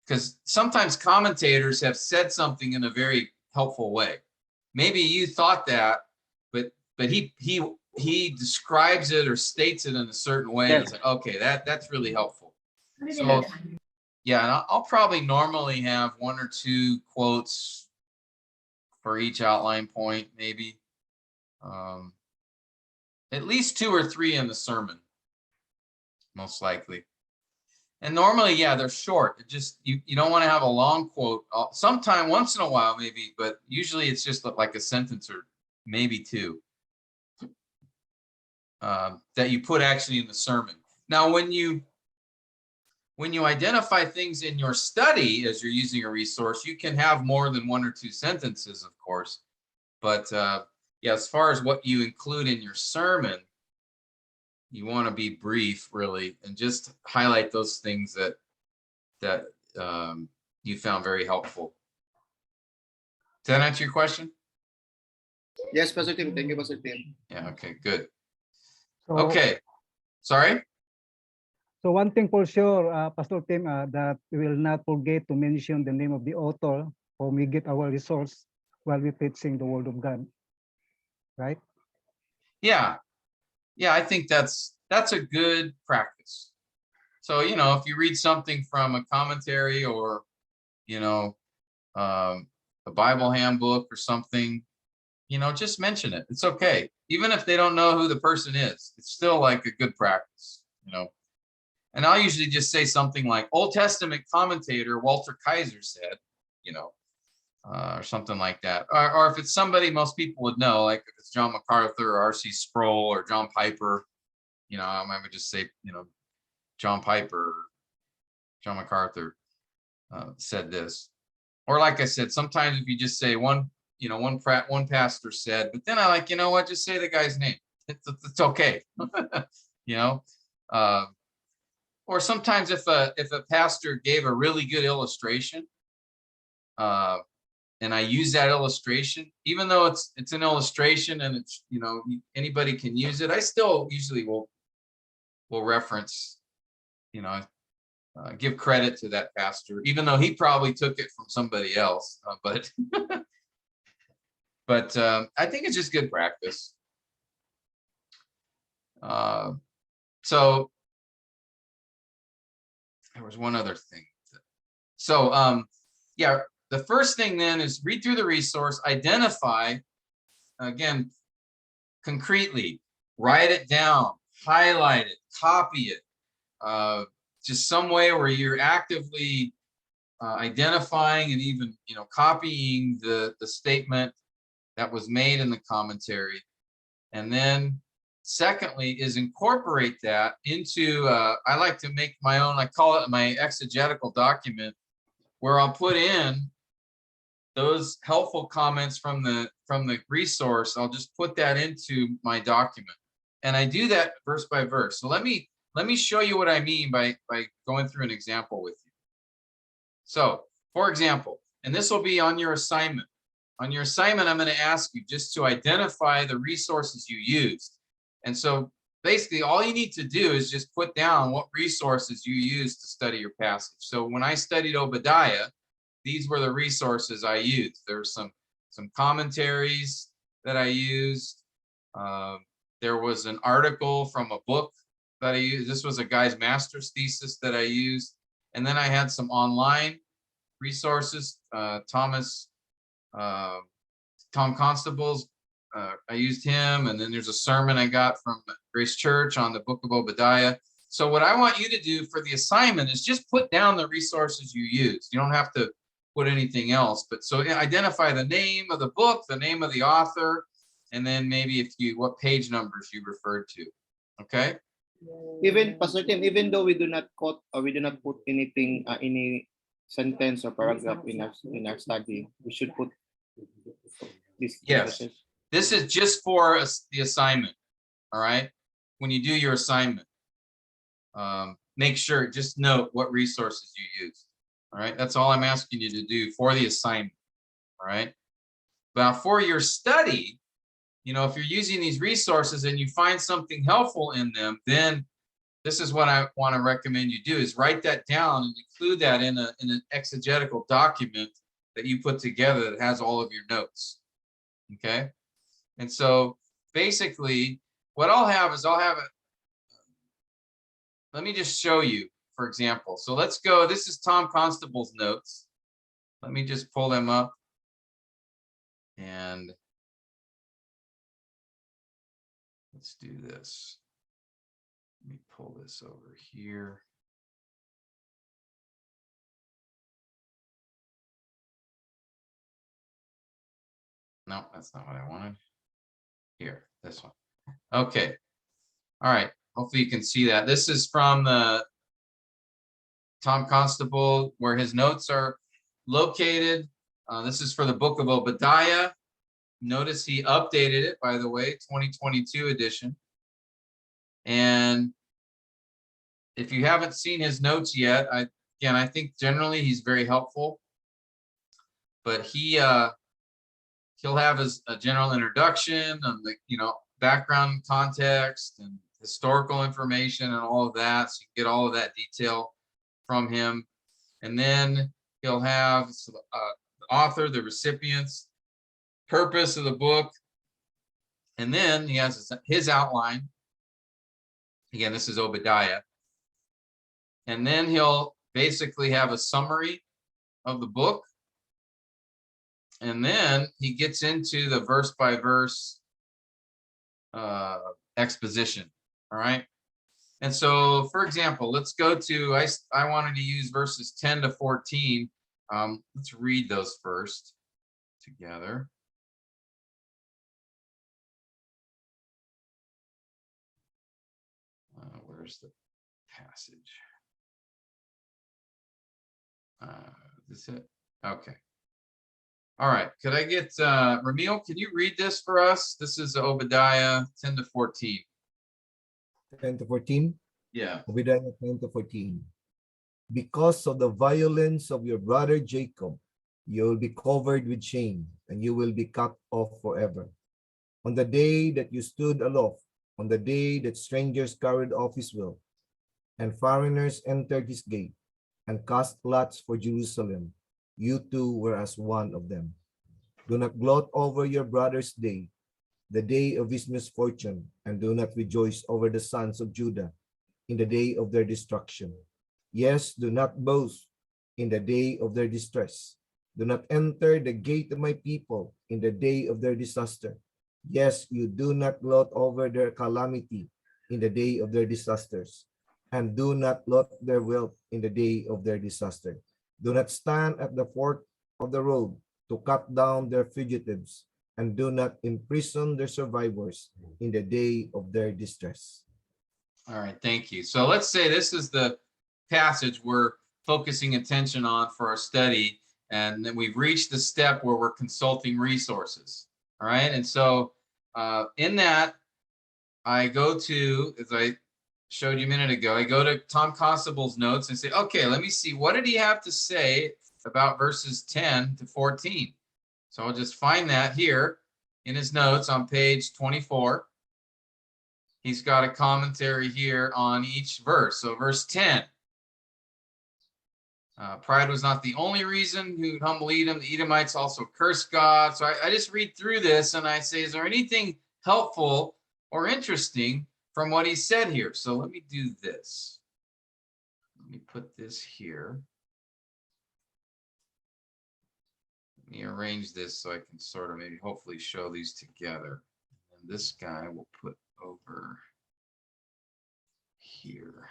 because sometimes commentators have said something in a very helpful way. Maybe you thought that, but he describes it or states it in a certain way. It's like, okay, that's really helpful. So yeah, and I'll probably normally have one or two quotes for each outline point, maybe. At least two or three in the sermon, most likely. And normally, yeah, they're short. It just you don't want to have a long quote. Sometime once in a while, maybe, but usually it's just like a sentence or maybe two that you put actually in the sermon. Now, when you identify things in your study as you're using a resource, you can have more than one or two sentences, of course. But yeah, as far as what you include in your sermon, you want to be brief, really, and just highlight those things that you found very helpful. Does that answer your question? Yes, Pastor Tim. Thank you, Pastor Tim. Yeah. Okay. Good. So, Okay. Sorry. So one thing for sure, Pastor Tim, that we will not forget to mention the name of the author when we get our resource while we're teaching the Word of God, right? Yeah. Yeah. I think that's a good practice. So, you know, if you read something from a commentary or, you know, a Bible handbook or something, you know, just mention it. It's okay. Even if they don't know who the person is, it's still like a good practice, you know. And I'll usually just say something like Old Testament commentator Walter Kaiser said, you know, or something like that. Or if it's somebody most people would know, like if it's John MacArthur or R.C. Sproul or John Piper, you know, I might just say, you know, John Piper, or John MacArthur said this. Or like I said, sometimes if you just say one pastor said, but then I like, you know what, just say the guy's name. It's okay. You know. Or sometimes if a pastor gave a really good illustration, and I use that illustration, even though it's an illustration and it's, you know, anybody can use it, I still usually will reference, you know, give credit to that pastor, even though he probably took it from somebody else. But I think it's just good practice. So there was one other thing. So yeah, the first thing then is read through the resource, identify, again, concretely, write it down, highlight it, copy it, just some way where you're actively identifying and even, you know, copying the statement that was made in the commentary. And then secondly is incorporate that into, I like to make my own, I call it my exegetical document, where I'll put in those helpful comments from the resource, I'll just put that into my document. And I do that verse by verse. So let me show you what I mean by going through an example with you. So, for example, and this will be on your assignment. On your assignment, I'm going to ask you just to identify the resources you used. And so basically all you need to do is just put down what resources you used to study your passage. So when I studied Obadiah, these were the resources I used. There's some commentaries that I used. There was an article from a book that I used. This was a guy's master's thesis that I used. And then I had some online resources. Tom Constable's, I used him. And then there's a sermon I got from Grace Church on the book of Obadiah. So what I want you to do for the assignment is just put down the resources you used. You don't have to put anything else, but so identify the name of the book, the name of the author, and then maybe what page numbers you referred to. Okay. Even Pastor Tim, even though we do not quote or we do not put anything, any sentence or paragraph in our study, we should put this. Yes. This is just for the assignment. All right. When you do your assignment, make sure, just note what resources you use. All right. That's all I'm asking you to do for the assignment. All right. But for your study, if you're using these resources and you find something helpful in them, then this is what I want to recommend you do, is write that down and include that in an exegetical document that you put together that has all of your notes. Okay. And so basically what I'll have it. Let me just show you, for example. So let's go. This is Tom Constable's notes. Let me just pull them up. And let's do this. Let me pull this over here. No, that's not what I wanted. Here, this one. Okay. All right. Hopefully you can see that. This is from the Tom Constable, where his notes are located. This is for the book of Obadiah. Notice he updated it, by the way, 2022 edition. And if you haven't seen his notes yet, I think generally he's very helpful. But he'll have a general introduction on the background context and historical information and all of that, so you can get all of that detail from him. And then he'll have the author, the recipients, purpose of the book, and then he has his outline. Again, this is Obadiah. And then he'll basically have a summary of the book. And then he gets into the verse by verse exposition. All right. And so, for example, let's go to, I wanted to use verses 10 to 14. Let's read those first together. Where's the passage? Is this it? Okay. All right. Could I get Ramil? Can you read this for us? This is Obadiah 10 to 14. 10 to 14? Yeah. Obadiah 10 to 14. Because of the violence of your brother Jacob, you will be covered with shame, and you will be cut off forever. On the day that you stood aloft, on the day that strangers carried off his wealth, and foreigners entered his gate, and cast lots for Jerusalem, you too were as one of them. Do not gloat over your brother's day, the day of his misfortune, and do not rejoice over the sons of Judah in the day of their destruction. Yes, do not boast in the day of their distress. Do not enter the gate of my people in the day of their disaster. Yes, you do not gloat over their calamity in the day of their disasters, and do not lot their wealth in the day of their disaster. Do not stand at the fork of the road to cut down their fugitives, and do not imprison their survivors in the day of their distress. All right, thank you. So let's say this is the passage we're focusing attention on for our study, And then we've reached the step where we're consulting resources. All right. And so in that, I go to, as I showed you a minute ago, I go to Tom Constable's notes and say, okay, let me see, what did he have to say about verses 10 to 14? So I'll just find that here in his notes on page 24. He's got a commentary here on each verse. So verse 10. Pride was not the only reason who humble Edom. The Edomites also cursed God. So I just read through this and I say, is there anything helpful or interesting from what he said here? So let me do this. Let me put this here. Let me arrange this so I can sort of maybe hopefully show these together. And this guy will put over here.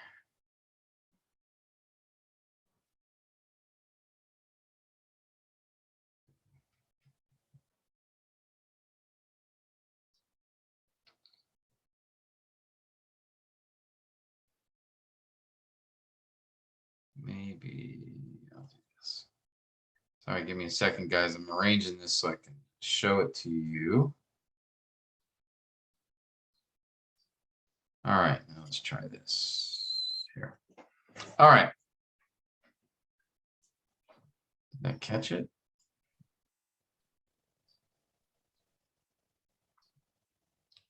Maybe I'll do this. Sorry, give me a second, guys. I'm arranging this so I can show it to you. All right, now let's try this here. All right. Did I catch it?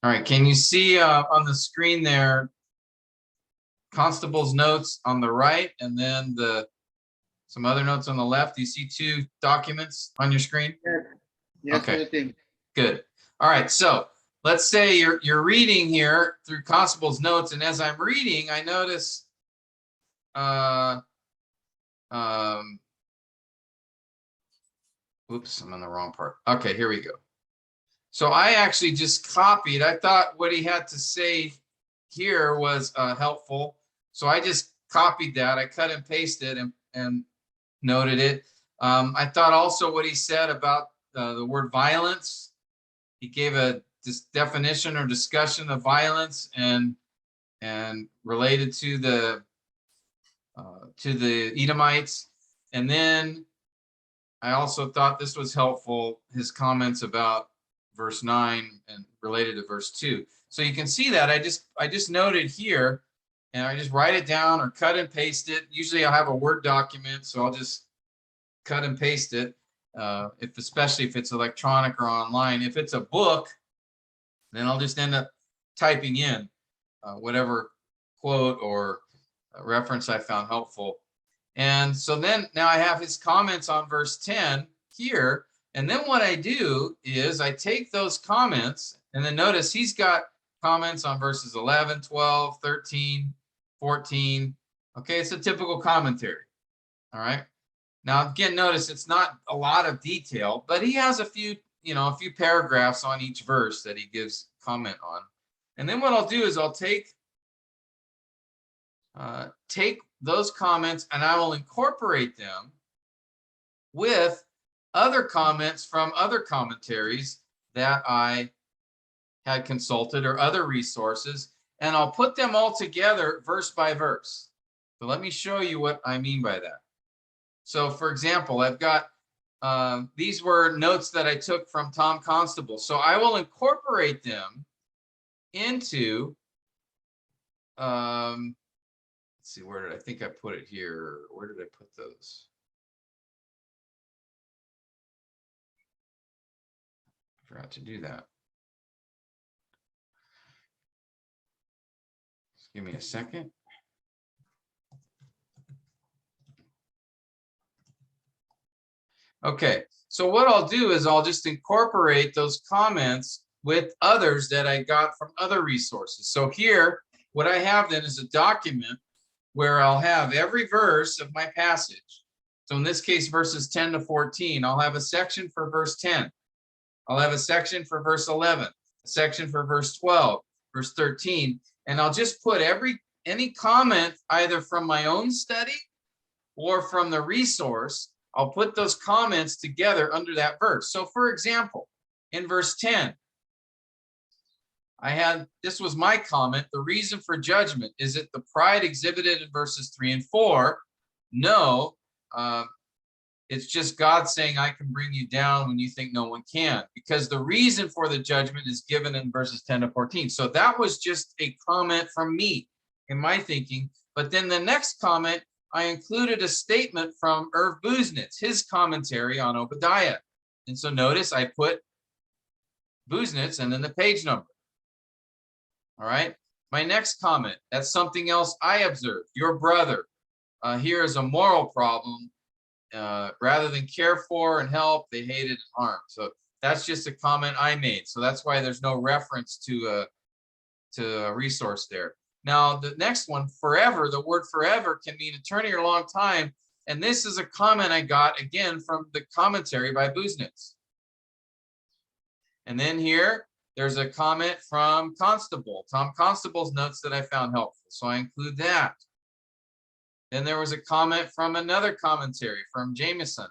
All right, can you see on the screen there, Constable's notes on the right and then some other notes on the left? Do you see two documents on your screen? Yes, Okay. Brother Tim. Good. All right, so let's say you're reading here through Constable's notes, and as I'm reading, I notice oops, I'm on the wrong part. Okay, here we go. So I actually just copied. I thought what he had to say here was helpful. So I just copied that. I cut and pasted and noted it. I thought also what he said about the word violence. He gave a definition or discussion of violence and related to the Edomites. And then I also thought this was helpful, his comments about verse 9 and related to verse 2. So you can see that I just noted here, and I just write it down or cut and paste it. Usually I'll have a Word document, so I'll just cut and paste it, especially if it's electronic or online. If it's a book, then I'll just end up typing in whatever quote or reference I found helpful. And so then now I have his comments on verse 10 here. And then what I do is I take those comments, and then notice he's got comments on verses 11, 12, 13, 14. Okay, it's a typical commentary. All right. Now, again, notice it's not a lot of detail, but he has a few paragraphs on each verse that he gives comment on. And then what I'll do is I'll take those comments and I will incorporate them with other comments from other commentaries that I had consulted or other resources, and I'll put them all together verse by verse. So let me show you what I mean by that. So for example, I've got these were notes that I took from Tom Constable. So I will incorporate them into, let's see, where did I think I put it here? Where did I put those? I forgot to do that. Just give me a second. Okay, so what I'll do is I'll just incorporate those comments with others that I got from other resources. So here, what I have then is a document where I'll have every verse of my passage. So in this case, verses 10 to 14, I'll have a section for verse 10. I'll have a section for verse 11, a section for verse 12, verse 13, and I'll just put any comment either from my own study or from the resource. I'll put those comments together under that verse. So for example, in verse 10, this was my comment: the reason for judgment, is it the pride exhibited in verses 3 and 4? No, It's just God saying, I can bring you down when you think no one can, because the reason for the judgment is given in verses 10 to 14. So that was just a comment from me in my thinking. But then the next comment, I included a statement from Irv Buznitz, his commentary on Obadiah. And so notice I put Buznitz and then the page number. All right. My next comment, that's something else I observed. Your brother here is a moral problem. Rather than care for and help, they hated and harmed. So that's just a comment I made. So that's why there's no reference to a resource there. Now, the next one, forever, the word forever can mean eternity or long time. And this is a comment I got, again, from the commentary by Buznitz. And then here, there's a comment from Constable, Tom Constable's notes that I found helpful. So I include that. Then there was a comment from another commentary from Jameson.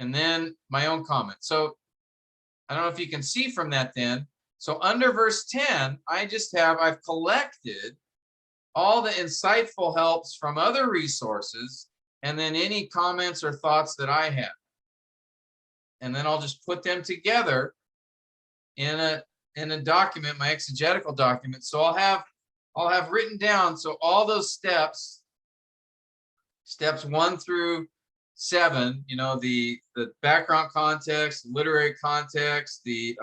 And then my own comment. So I don't know if you can see from that then. So under verse 10, I've collected all the insightful helps from other resources and then any comments or thoughts that I have. And then I'll just put them together in a document, my exegetical document. So I'll have written down, so all those steps 1 through 7, you know, the background context, literary context, the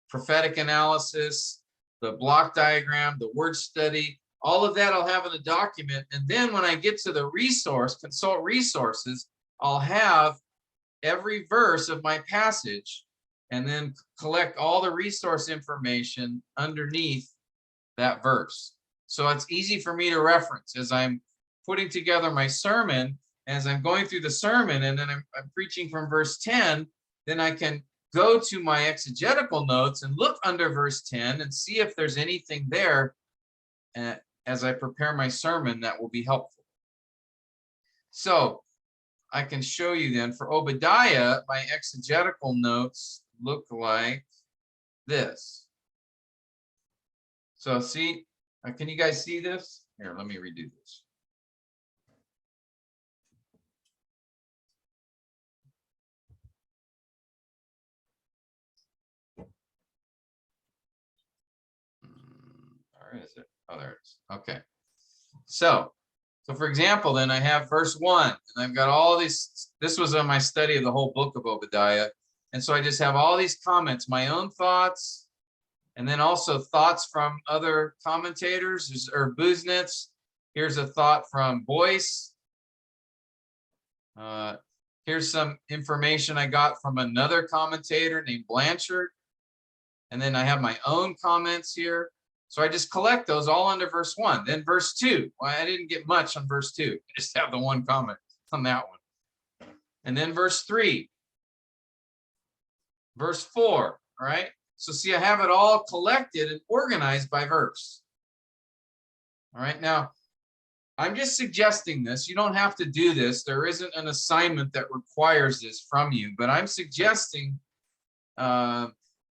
prophetic analysis, the block diagram, the word study, all of that I'll have in a document. And then when I get to the resource, consult resources, I'll have every verse of my passage and then collect all the resource information underneath that verse. So it's easy for me to reference as I'm putting together my sermon, as I'm going through the sermon, and then I'm preaching from verse 10, then I can go to my exegetical notes and look under verse 10 and see if there's anything there as I prepare my sermon that will be helpful. So I can show you then for Obadiah, my exegetical notes look like this. So see, can you guys see this? Here, let me redo this. Where is it? Oh, there it is. Okay. So for example, then I have verse 1, and I've got all these. This was on my study of the whole book of Obadiah. And so I just have all these comments, my own thoughts, and then also thoughts from other commentators, or Buznitz. Here's a thought from Boyce. Here's some information I got from another commentator named Blanchard. And then I have my own comments here. So I just collect those all under verse 1. Then verse 2. Well, I didn't get much on verse 2. I just have the one comment on that one. And then verse 3. Verse 4. All right. So see, I have it all collected and organized by verse. All right. Now, I'm just suggesting this. You don't have to do this. There isn't an assignment that requires this from you, but I'm suggesting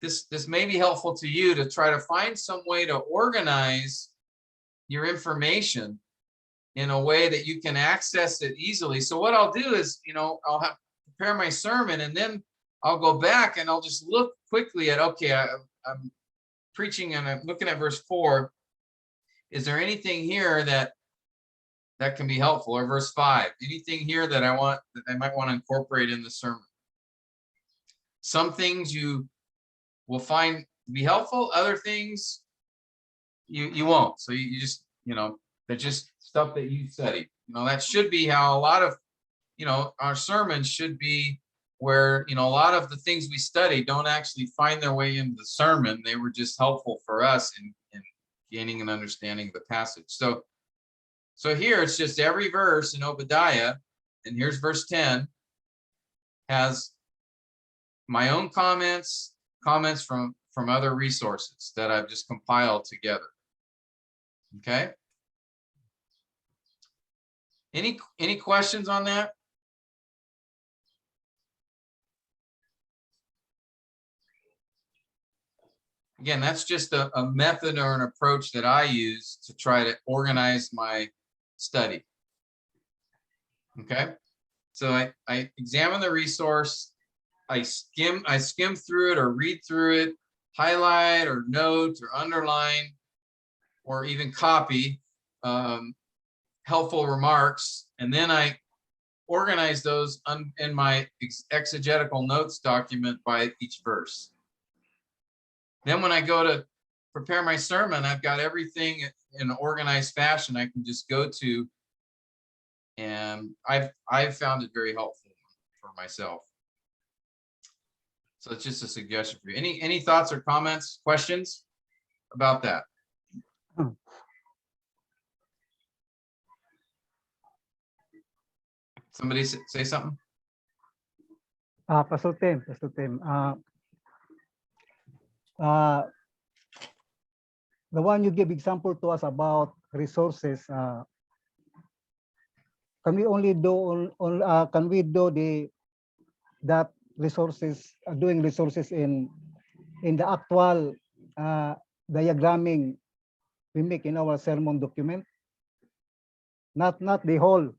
this may be helpful to you to try to find some way to organize your information in a way that you can access it easily. So what I'll do is, I'll prepare my sermon, and then I'll go back and I'll just look quickly at, okay, I'm preaching and I'm looking at verse 4. Is there anything here that can be helpful? Or verse 5, anything here that I might want to incorporate in the sermon? Some things you will find to be helpful, other things you won't. So you just, they're just stuff that you study. That should be how a lot of, our sermons should be, where, a lot of the things we study don't actually find their way into the sermon. They were just helpful for us in gaining an understanding of the passage. So here it's just every verse in Obadiah, and here's verse 10, has my own comments from other resources that I've just compiled together. Okay. Any questions on that? Again, that's just a method or an approach that I use to try to organize my study. Okay. So I examine the resource, I skim through it or read through it, highlight or note or underline, or even copy helpful remarks, and then I organize those in my exegetical notes document by each verse. Then when I go to prepare my sermon, I've got everything in an organized fashion I can just go to, and I've found it very helpful for myself. So it's just a suggestion for you. Any thoughts or comments, questions about that? Somebody say something. Pastor Tim, the one you give example to us about resources, can we only do can we do that resources, doing resources in the actual diagramming we make in our sermon document, not the whole,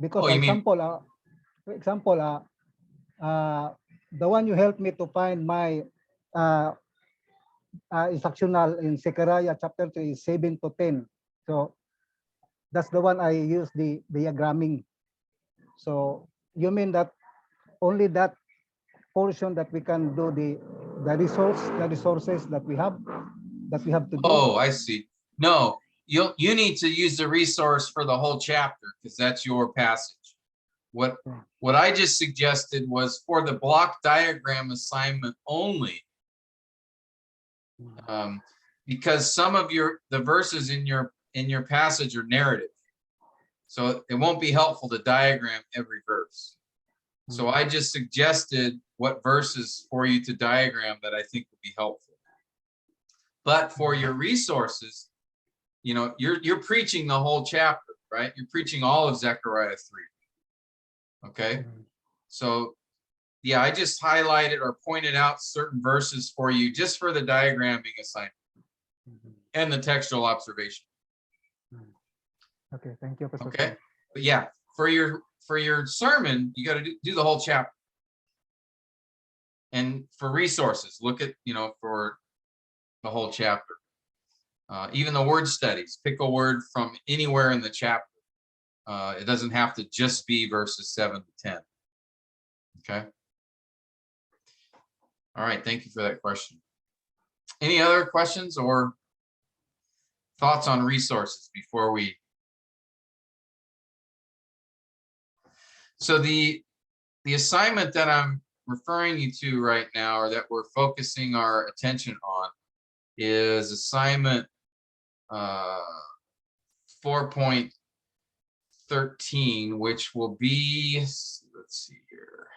because Oh, you mean- for example, the one you helped me to find my instructional in Zechariah chapter 3 is 7 to 10. So that's the one I use the diagramming. So you mean that only that portion that we can do the resources that we have to do? Oh, I see. No, you need to use the resource for the whole chapter because that's your passage. What I just suggested was for the block diagram assignment only, because some of the verses in your passage are narrative, so it won't be helpful to diagram every verse. So I just suggested what verses for you to diagram that I think would be helpful. But for your resources, you know, you're preaching the whole chapter, right? You're preaching all of Zechariah 3. Okay. So yeah, I just highlighted or pointed out certain verses for you just for the diagramming assignment and the textual observation. Okay, thank you, Pastor. Okay. But yeah, for your sermon, you got to do the whole chapter. And for resources, look at, you know, for the whole chapter. Even the word studies, pick a word from anywhere in the chapter. It doesn't have to just be verses 7 to 10. Okay. All right. Thank you for that question. Any other questions or thoughts on resources before we? So the assignment that I'm referring you to right now, or that we're focusing our attention on, is assignment 4.13, which will be, let's see here.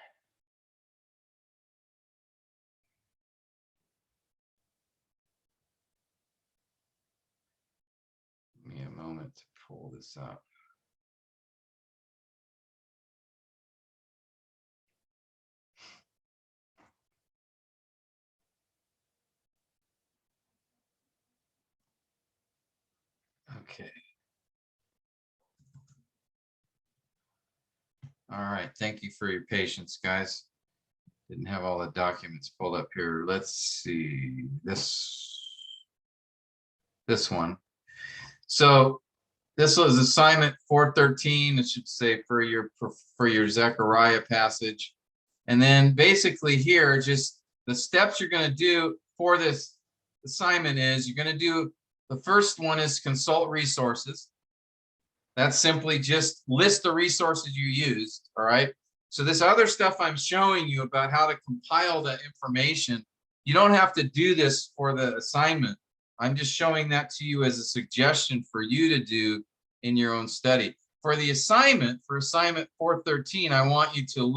Give me a moment to pull this up. Okay. All right. Thank you for your patience, guys. Didn't have all the documents pulled up here. Let's see this one. So this was assignment 413. It should say for your Zechariah passage. And then basically here, just the steps you're going to do for this assignment is you're going to do, the first one is consult resources. That's simply just list the resources you used. All right. So this other stuff I'm showing you about how to compile that information, you don't have to do this for the assignment. I'm just showing that to you as a suggestion for you to do in your own study. For the assignment, for assignment 413, I want you to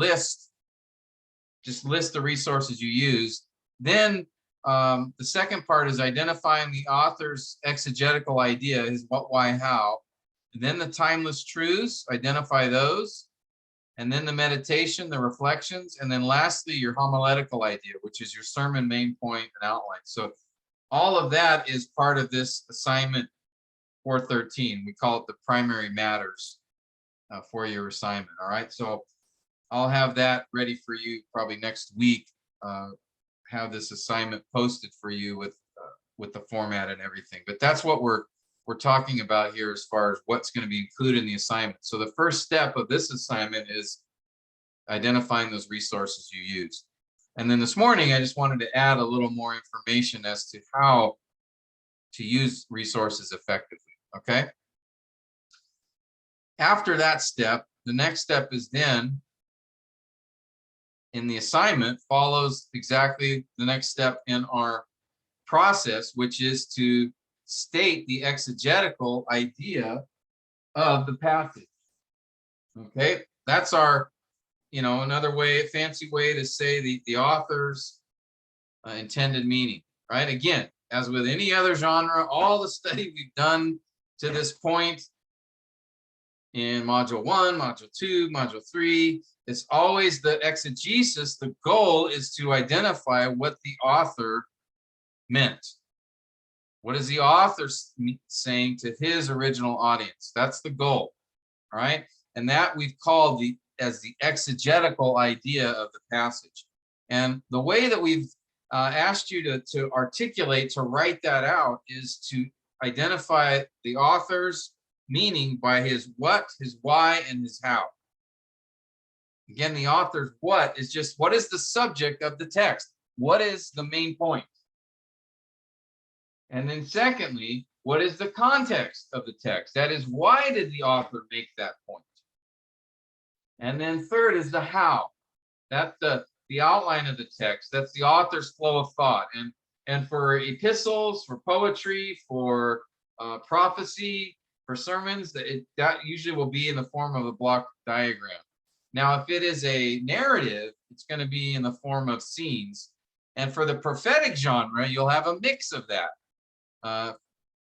just list the resources you used. Then the second part is identifying the author's exegetical idea, his what, why, how. And then the timeless truths, identify those. And then the meditation, the reflections. And then lastly, your homiletical idea, which is your sermon main point and outline. So all of that is part of this assignment 413. We call it the primary matters. for your assignment. All right, so I'll have that ready for you probably next week. Have this assignment posted for you with the format and everything. But that's what we're talking about here as far as what's going to be included in the assignment. So the first step of this assignment is identifying those resources you use. And then this morning, I just wanted to add a little more information as to how to use resources effectively, okay? After that step, the next step is then, in the assignment, follows exactly the next step in our process, which is to state the exegetical idea of the passage, okay? That's our, another way, fancy way to say the author's intended meaning, right? Again, as with any other genre, all the study we've done to this point in module 1, module 2, module 3, it's always the exegesis. The goal is to identify what the author meant. What is the author saying to his original audience? That's the goal, all right? And that we've called as the exegetical idea of the passage. And the way that we've asked you to articulate, to write that out, is to identify the author's meaning by his what, his why, and his how. Again, the author's what is just, what is the subject of the text? What is the main point? And then secondly, what is the context of the text? That is, why did the author make that point? And then third is the how. That's the outline of the text. That's the author's flow of thought. And for epistles, for poetry, for prophecy, for sermons, that usually will be in the form of a block diagram. Now, if it is a narrative, it's going to be in the form of scenes. And for the prophetic genre, you'll have a mix of that.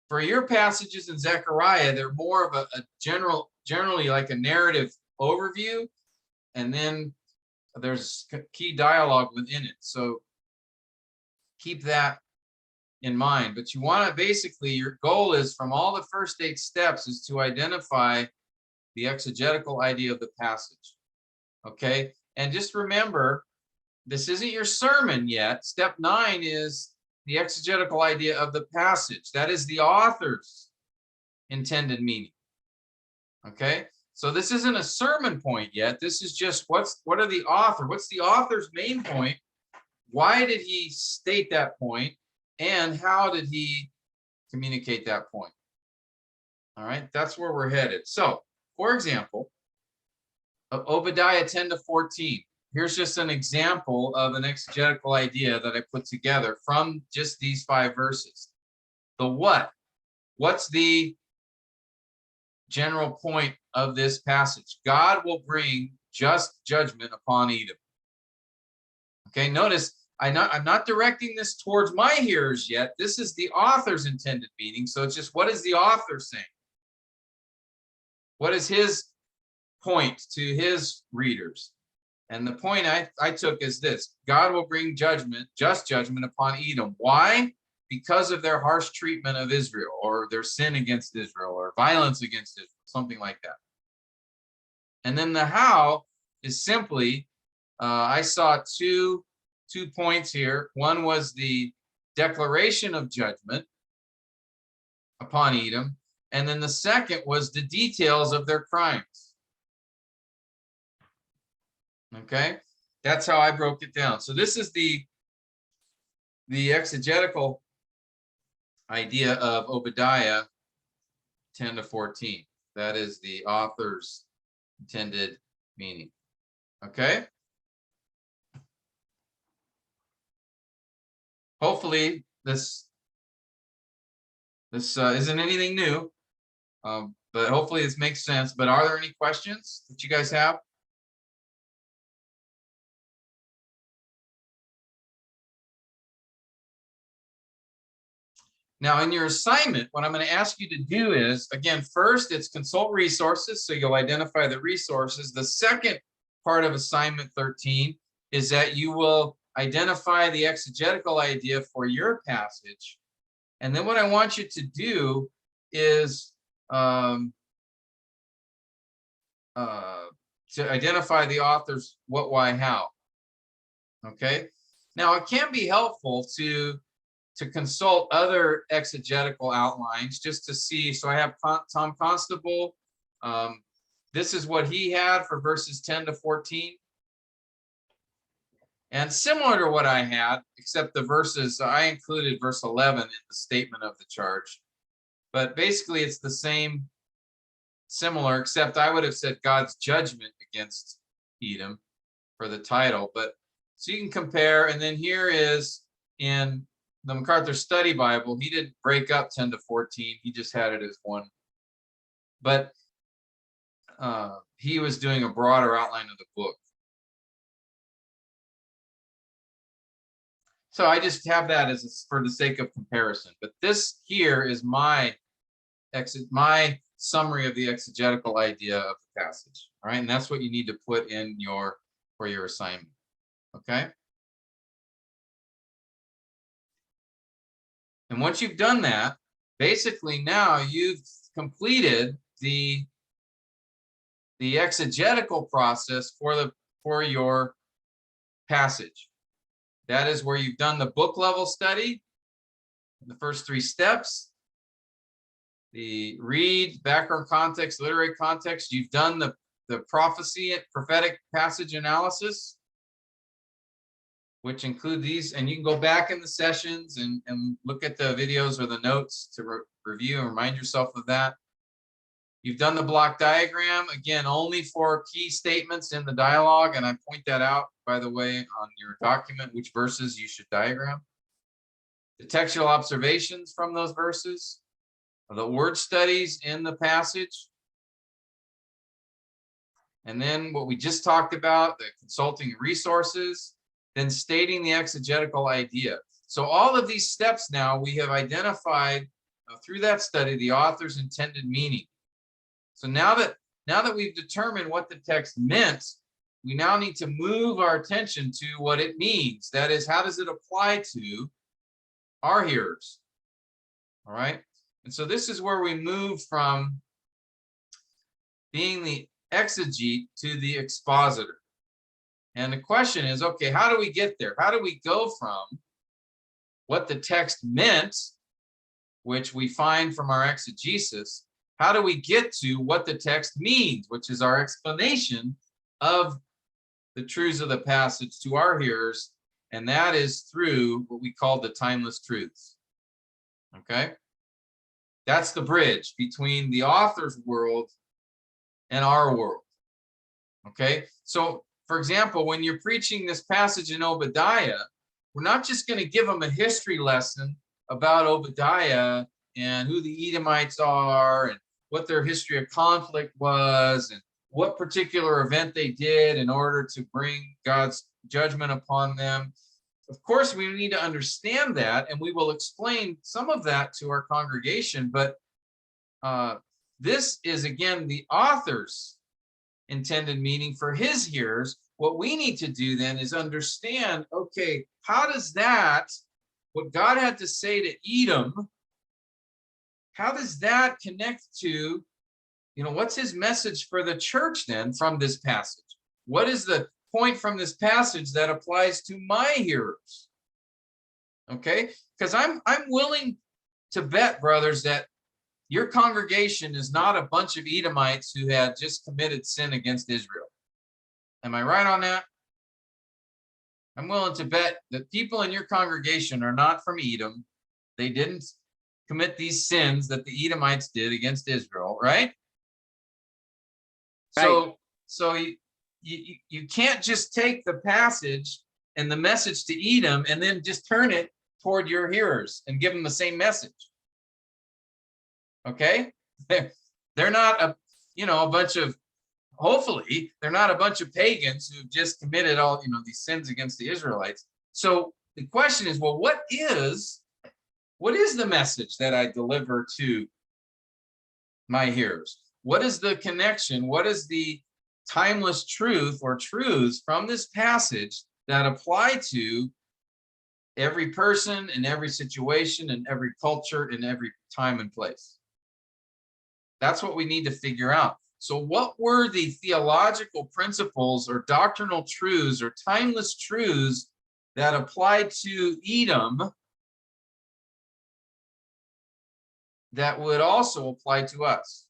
For your passages in Zechariah, they're more of a generally like a narrative overview, and then there's key dialogue within it. So keep that in mind. But you want to basically, your goal is, from all the first 8 steps, is to identify the exegetical idea of the passage. Okay, and just remember, this isn't your sermon yet. Step 9 is the exegetical idea of the passage. That is the author's intended meaning. Okay, so this isn't a sermon point yet. This is just what's the author's main point? Why did he state that point? And how did he communicate that point? All right, that's where we're headed. So, for example, Obadiah 10-14. Here's just an example of an exegetical idea that I put together from just these 5 verses. The what? What's the general point of this passage? God will bring just judgment upon Edom. Okay, notice I'm not directing this towards my hearers yet. This is the author's intended meaning. So it's just, what is the author saying? What is his point to his readers? And the point I took is this: God will bring judgment, just judgment, upon Edom. Why? Because of their harsh treatment of Israel, or their sin against Israel, or violence against Israel, something like that. And then the how is simply, I saw two points here. One was the declaration of judgment upon Edom, and then the second was the details of their crimes. Okay, that's how I broke it down. So this is the exegetical idea of Obadiah 10-14. That is the author's intended meaning. Okay. Hopefully this isn't anything new, but hopefully this makes sense. But are there any questions that you guys have? Now, in your assignment, what I'm going to ask you to do is, again, first, it's consult resources, so you'll identify the resources. The second part of assignment 13 is that you will identify the exegetical idea for your passage. And then what I want you to do is to identify the author's what, why, how. Okay. Now it can be helpful to consult other exegetical outlines just to see. So I have Tom Constable. This is what he had for verses 10 to 14. And similar to what I had, except the verses, I included verse 11 in the statement of the charge. But basically it's the same, similar, except I would have said God's judgment against Edom for the title. But so you can compare. And then here is in the MacArthur Study Bible, he didn't break up 10 to 14. He just had it as one. But he was doing a broader outline of the book. So I just have that as for the sake of comparison. But this here is my summary of the exegetical idea of the passage. All right, and that's what you need to put in for your assignment. Okay. And once you've done that, basically now you've completed the exegetical process for your passage. That is where you've done the book level study, the first 3 steps, the read, background context, literary context. You've done the prophecy and prophetic passage analysis, which include these, and you can go back in the sessions and look at the videos or the notes to review and remind yourself of that. You've done the block diagram, again, only for key statements in the dialogue, and I point that out, by the way, on your document, which verses you should diagram. The textual observations from those verses, the word studies in the passage, and then what we just talked about, the consulting resources, then stating the exegetical idea. So all of these steps now we have identified through that study the author's intended meaning. So now that we've determined what the text meant, we now need to move our attention to what it means. That is, how does it apply to our hearers? All right. And so this is where we move from being the exegete to the expositor. And the question is, okay, how do we get there? How do we go from what the text meant, which we find from our exegesis? How do we get to what the text means, which is our explanation of the truths of the passage to our hearers? And that is through what we call the timeless truths. Okay? That's the bridge between the author's world and our world. Okay? So, for example, when you're preaching this passage in Obadiah, we're not just going to give them a history lesson about Obadiah and who the Edomites are and what their history of conflict was and what particular event they did in order to bring God's judgment upon them. Of course, we need to understand that, and we will explain some of that to our congregation, but this is, again, the author's intended meaning for his hearers. What we need to do then is understand, okay, how does that, what God had to say to Edom, how does that connect to, what's his message for the church then from this passage? What is the point from this passage that applies to my hearers? Okay, because I'm willing to bet, brothers, that your congregation is not a bunch of Edomites who had just committed sin against Israel. Am I right on that? I'm willing to bet that people in your congregation are not from Edom. They didn't commit these sins that the Edomites did against Israel, right? So you can't just take the passage and the message to Edom and then just turn it toward your hearers and give them the same message. Okay? They're not a bunch of, hopefully, they're not a bunch of pagans who've just committed all, these sins against the Israelites. So the question is, well, what is the message that I deliver to my hearers? What is the connection? What is the timeless truth or truths from this passage that apply to every person in every situation in every culture in every time and place? That's what we need to figure out. So what were the theological principles or doctrinal truths or timeless truths that applied to Edom that would also apply to us?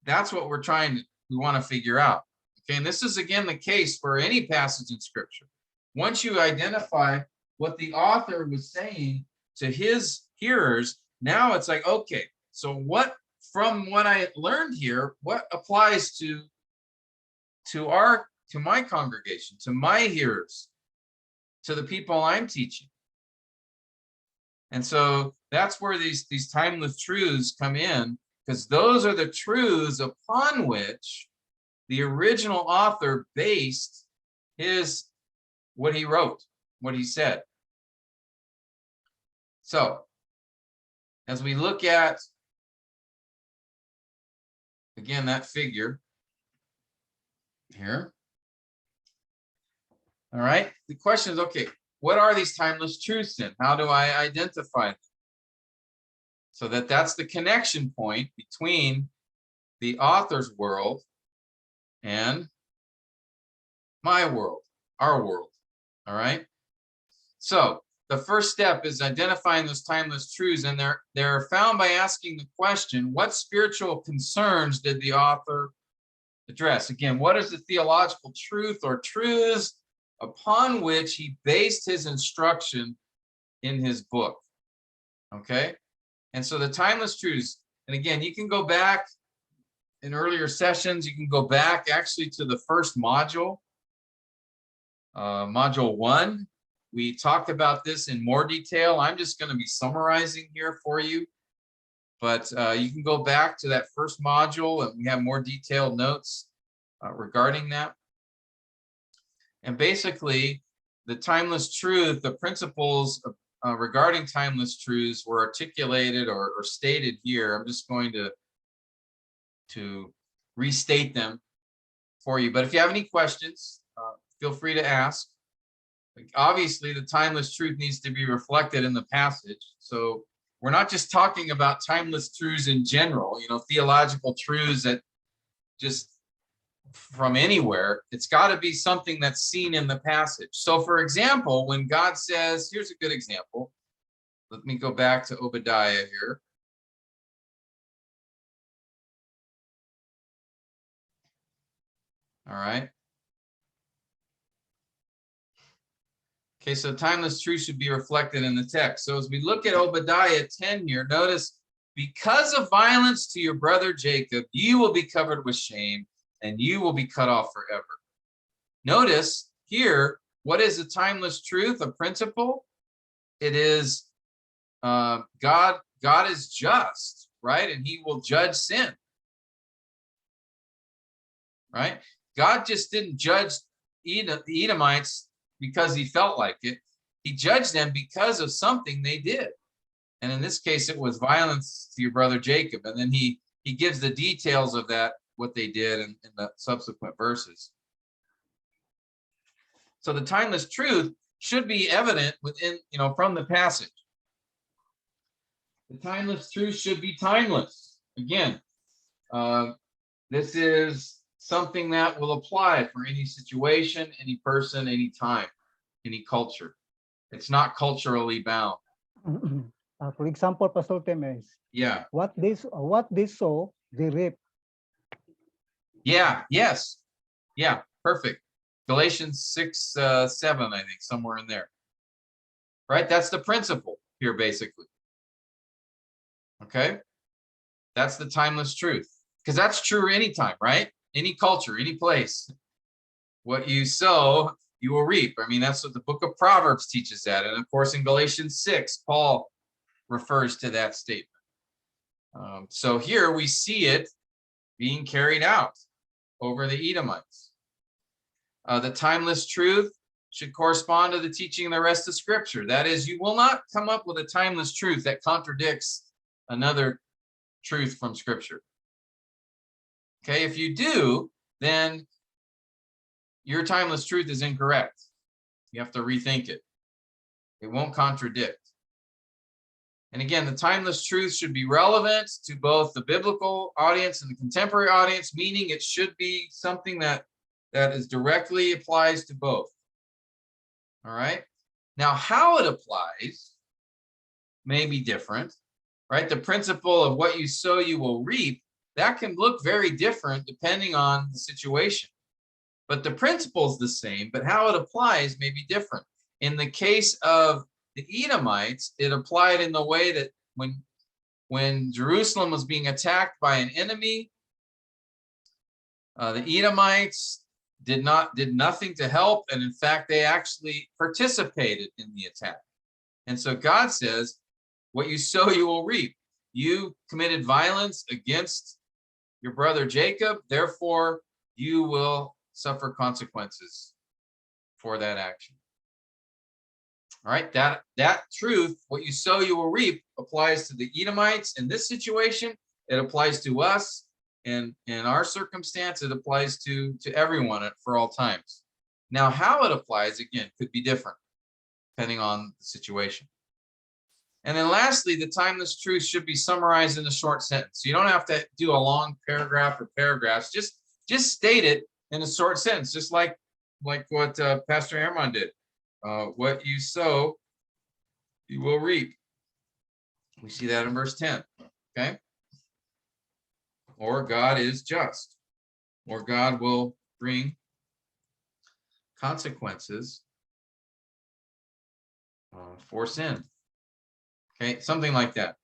That's what we want to figure out. Okay, and this is again the case for any passage in Scripture. Once you identify what the author was saying to his hearers, now it's like, okay, so what from what I learned here, what applies to my congregation, to my hearers, to the people I'm teaching? And so that's where these timeless truths come in, because those are the truths upon which the original author based what he wrote, what he said. So as we look at, again, that figure here. All right, the question is, okay, what are these timeless truths then? How do I identify them? So that's the connection point between the author's world and my world, our world. All right. So the first step is identifying those timeless truths, and they're found by asking the question, what spiritual concerns did the author address? Again, what is the theological truth or truths upon which he based his instruction in his book? Okay. And so the timeless truths, and again, you can go back in earlier sessions, you can go back actually to the first module, module 1. We talked about this in more detail. I'm just going to be summarizing here for you, but you can go back to that first module and we have more detailed notes regarding that. And basically, the timeless truth, the principles regarding timeless truths were articulated or stated here. I'm just going to restate them for you. But if you have any questions, feel free to ask. Obviously, the timeless truth needs to be reflected in the passage. So we're not just talking about timeless truths in general, theological truths that just from anywhere. It's got to be something that's seen in the passage. So for example, when God says, here's a good example. Let me go back to Obadiah here. All right. Okay, so timeless truth should be reflected in the text. So as we look at Obadiah 10 here, notice, because of violence to your brother Jacob, you will be covered with shame and you will be cut off forever. Notice here, what is a timeless truth, a principle? It is God is just, right? And he will judge sin, right? God just didn't judge the Edomites because he felt like it. He judged them because of something they did. And in this case, it was violence to your brother Jacob. And then he gives the details of that, what they did in the subsequent verses. So the timeless truth should be evident within, from the passage. The timeless truth should be timeless. Again, this is something that will apply for any situation, any person, any time, any culture. It's not culturally bound. For example, Pastor Temes. Yeah. What they sow, they reap. Yeah. Yes. Yeah. Perfect. Galatians 6, 7, I think, somewhere in there. Right? That's the principle here, basically. Okay? That's the timeless truth. Because that's true anytime, right? Any culture, any place. What you sow, you will reap. I mean, that's what the book of Proverbs teaches that. And of course, in Galatians 6, Paul refers to that statement. So here we see it being carried out over the Edomites. The timeless truth should correspond to the teaching of the rest of Scripture. That is, you will not come up with a timeless truth that contradicts another truth from Scripture. Okay, if you do, then your timeless truth is incorrect. You have to rethink it. It won't contradict. And again, the timeless truth should be relevant to both the biblical audience and the contemporary audience, meaning it should be something that is directly applies to both. All right. Now, how it applies may be different, right? The principle of what you sow, you will reap, that can look very different depending on the situation. But the principle is the same, but how it applies may be different. In the case of the Edomites, it applied in the way that when Jerusalem was being attacked by an enemy, the Edomites did nothing to help, and in fact, they actually participated in the attack. And so God says, what you sow, you will reap. You committed violence against your brother Jacob, therefore you will suffer consequences for that action. All right, that truth, what you sow, you will reap, applies to the Edomites in this situation. It applies to us, and in our circumstance, it applies to everyone for all times. Now, how it applies, again, could be different depending on the situation. And then lastly, the timeless truth should be summarized in a short sentence. So you don't have to do a long paragraph or paragraphs. Just state it in a short sentence, just like what Pastor Herman did. What you sow, you will reap. We see that in verse 10. Okay. Or God is just, or God will bring consequences for sin. Okay, something like that.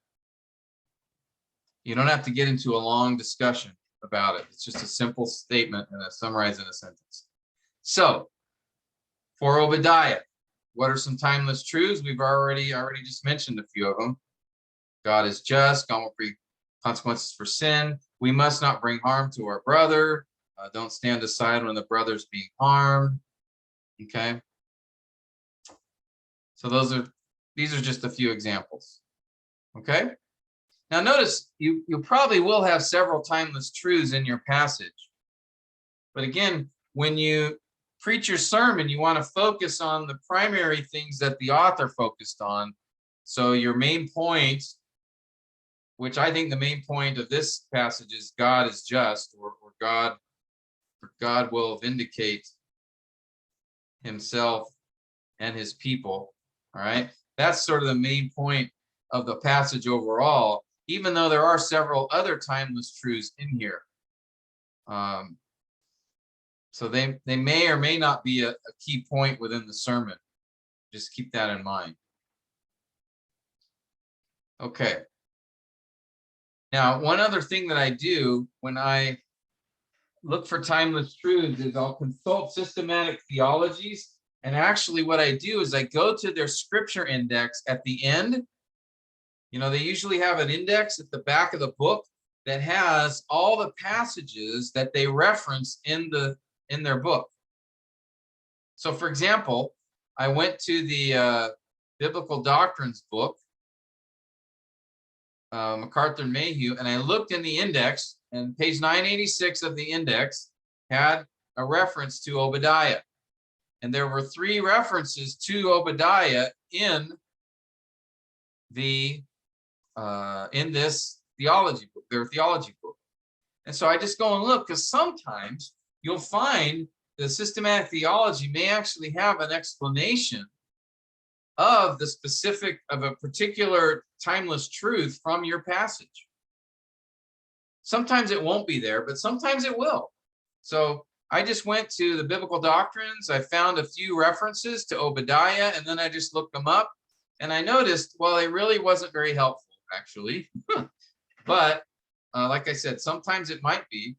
You don't have to get into a long discussion about it. It's just a simple statement and summarized in a sentence. So, for Obadiah, what are some timeless truths? We've already just mentioned a few of them. God is just. God will bring consequences for sin. We must not bring harm to our brother. Don't stand aside when the brother's being harmed. Okay. So these are just a few examples. Okay. Now notice you probably will have several timeless truths in your passage. But again, when you preach your sermon, you want to focus on the primary things that the author focused on. So your main point, which I think the main point of this passage is God is just, or God will vindicate himself and his people. All right. That's sort of the main point of the passage overall, even though there are several other timeless truths in here. So they may or may not be a key point within the sermon. Just keep that in mind. Okay. Now, one other thing that I do when I look for timeless truths is I'll consult systematic theologies. And actually what I do is I go to their scripture index at the end. You know, they usually have an index at the back of the book that has all the passages that they reference in their book. So for example, I went to the Biblical Doctrines book, MacArthur and Mayhew, and I looked in the index, and page 986 of the index had a reference to Obadiah. And there were 3 references to Obadiah in this theology book, their theology book. And so I just go and look, because sometimes you'll find the systematic theology may actually have an explanation of the specific of a particular timeless truth from your passage. Sometimes it won't be there, but sometimes it will. So I just went to the Biblical Doctrines. I found a few references to Obadiah, and then I just looked them up. And I noticed, well, it really wasn't very helpful, actually. But like I said, sometimes it might be.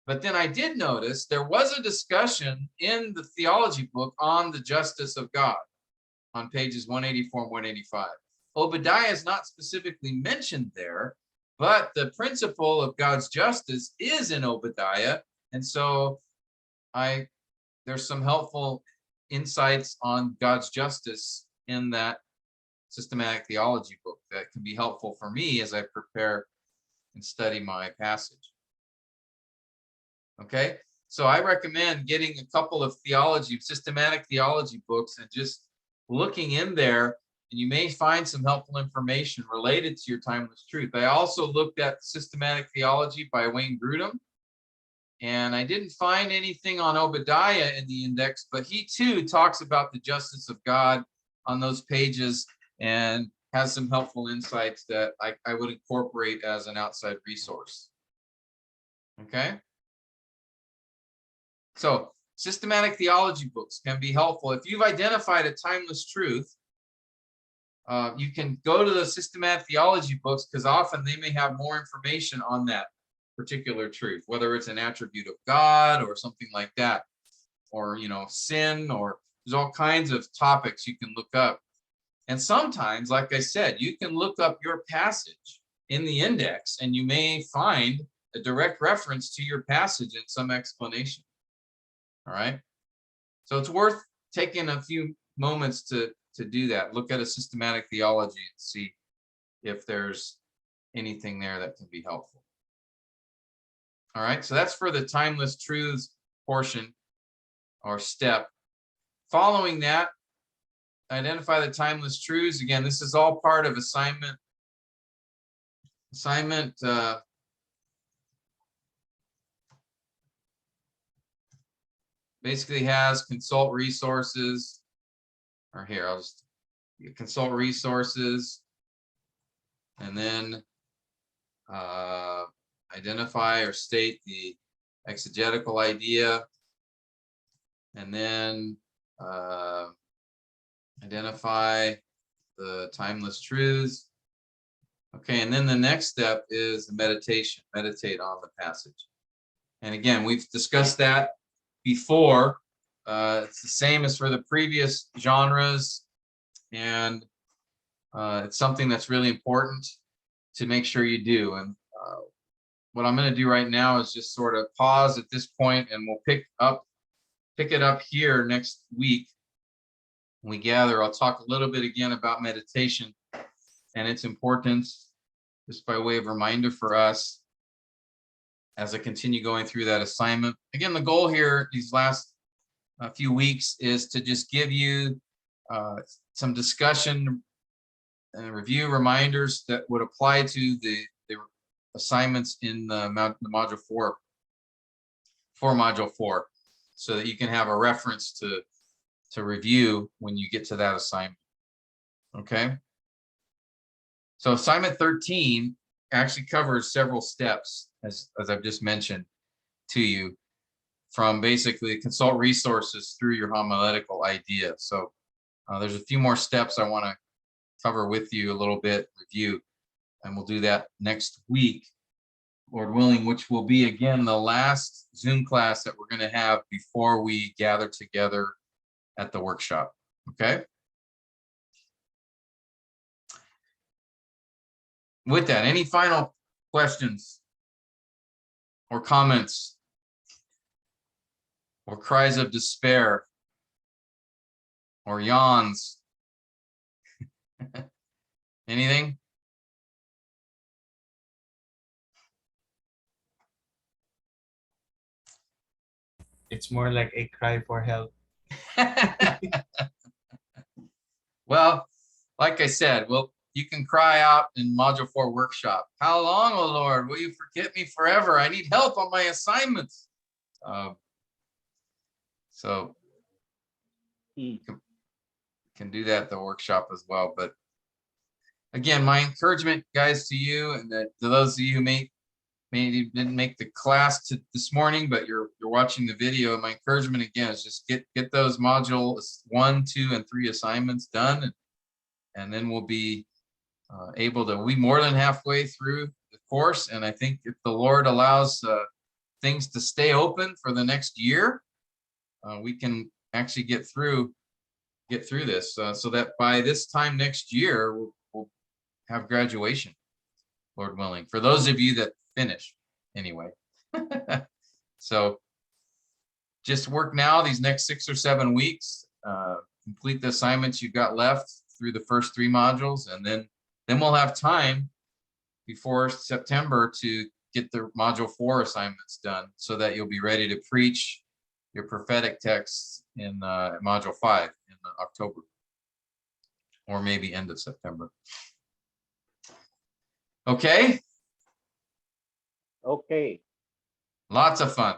But then I did notice there was a discussion in the theology book on the justice of God on pages 184 and 185. Obadiah is not specifically mentioned there, but the principle of God's justice is in Obadiah. And so there's some helpful insights on God's justice in that systematic theology book that can be helpful for me as I prepare and study my passage. Okay, so I recommend getting a couple of systematic theology books and just looking in there and you may find some helpful information related to your timeless truth. I also looked at Systematic Theology by Wayne Grudem, and I didn't find anything on Obadiah in the index, but he too talks about the justice of God on those pages and has some helpful insights that I would incorporate as an outside resource. Okay. So systematic theology books can be helpful. If you've identified a timeless truth, you can go to the systematic theology books, because often they may have more information on that particular truth, whether it's an attribute of God or something like that, or, you know, sin, or there's all kinds of topics you can look up. And sometimes, like I said, you can look up your passage in the index and you may find a direct reference to your passage in some explanation. All right. So it's worth taking a few moments to do that. Look at a systematic theology and see if there's anything there that can be helpful. All right. So that's for the timeless truths portion or step. Following that, identify the timeless truths. Again, this is all part of assignment. Basically has consult resources, or here, I'll just consult resources, and then identify or state the exegetical idea, and then identify the timeless truths. Okay, and then the next step is the meditation. Meditate on the passage. And again, we've discussed that before. It's the same as for the previous genres, and it's something that's really important to make sure you do. And what I'm going to do right now is just sort of pause at this point, and we'll pick it up here next week when we gather. I'll talk a little bit again about meditation and its importance, just by way of reminder for us as I continue going through that assignment. Again, the goal here these last few weeks is to just give you some discussion and review reminders that would apply to the assignments in the module 4, for module 4, so that you can have a reference to review when you get to that assignment. Okay. So assignment 13 actually covers several steps, as I've just mentioned to you, from basically consult resources through your homiletical idea. So there's a few more steps I want to cover with you a little bit, review, and we'll do that next week, Lord willing, which will be, again, the last Zoom class that we're going to have before we gather together at the workshop. Okay. With that, any final questions or comments or cries of despair or yawns? Anything? It's more like a cry for help. Well, like I said, well, you can cry out in module 4 workshop. How long, oh Lord, will you forget me forever? I need help on my assignments. So can do that at the workshop as well. But again, my encouragement, guys, to you, and to those of you who maybe didn't make the class this morning, but you're watching the video, my encouragement again is just get those modules 1, 2, and 3 assignments done, and then we'll be able to, we more than halfway through the course. And I think if the Lord allows things to stay open for the next year, we can actually get through this, so that by this time next year we'll have graduation, Lord willing, for those of you that finish anyway. So just work now these next 6 or 7 weeks, complete the assignments you've got left through the first 3 modules, and then we'll have time before September to get the module 4 assignments done, so that you'll be ready to preach your prophetic texts in module 5 in October. or maybe end of September. Okay, Okay. lots of fun.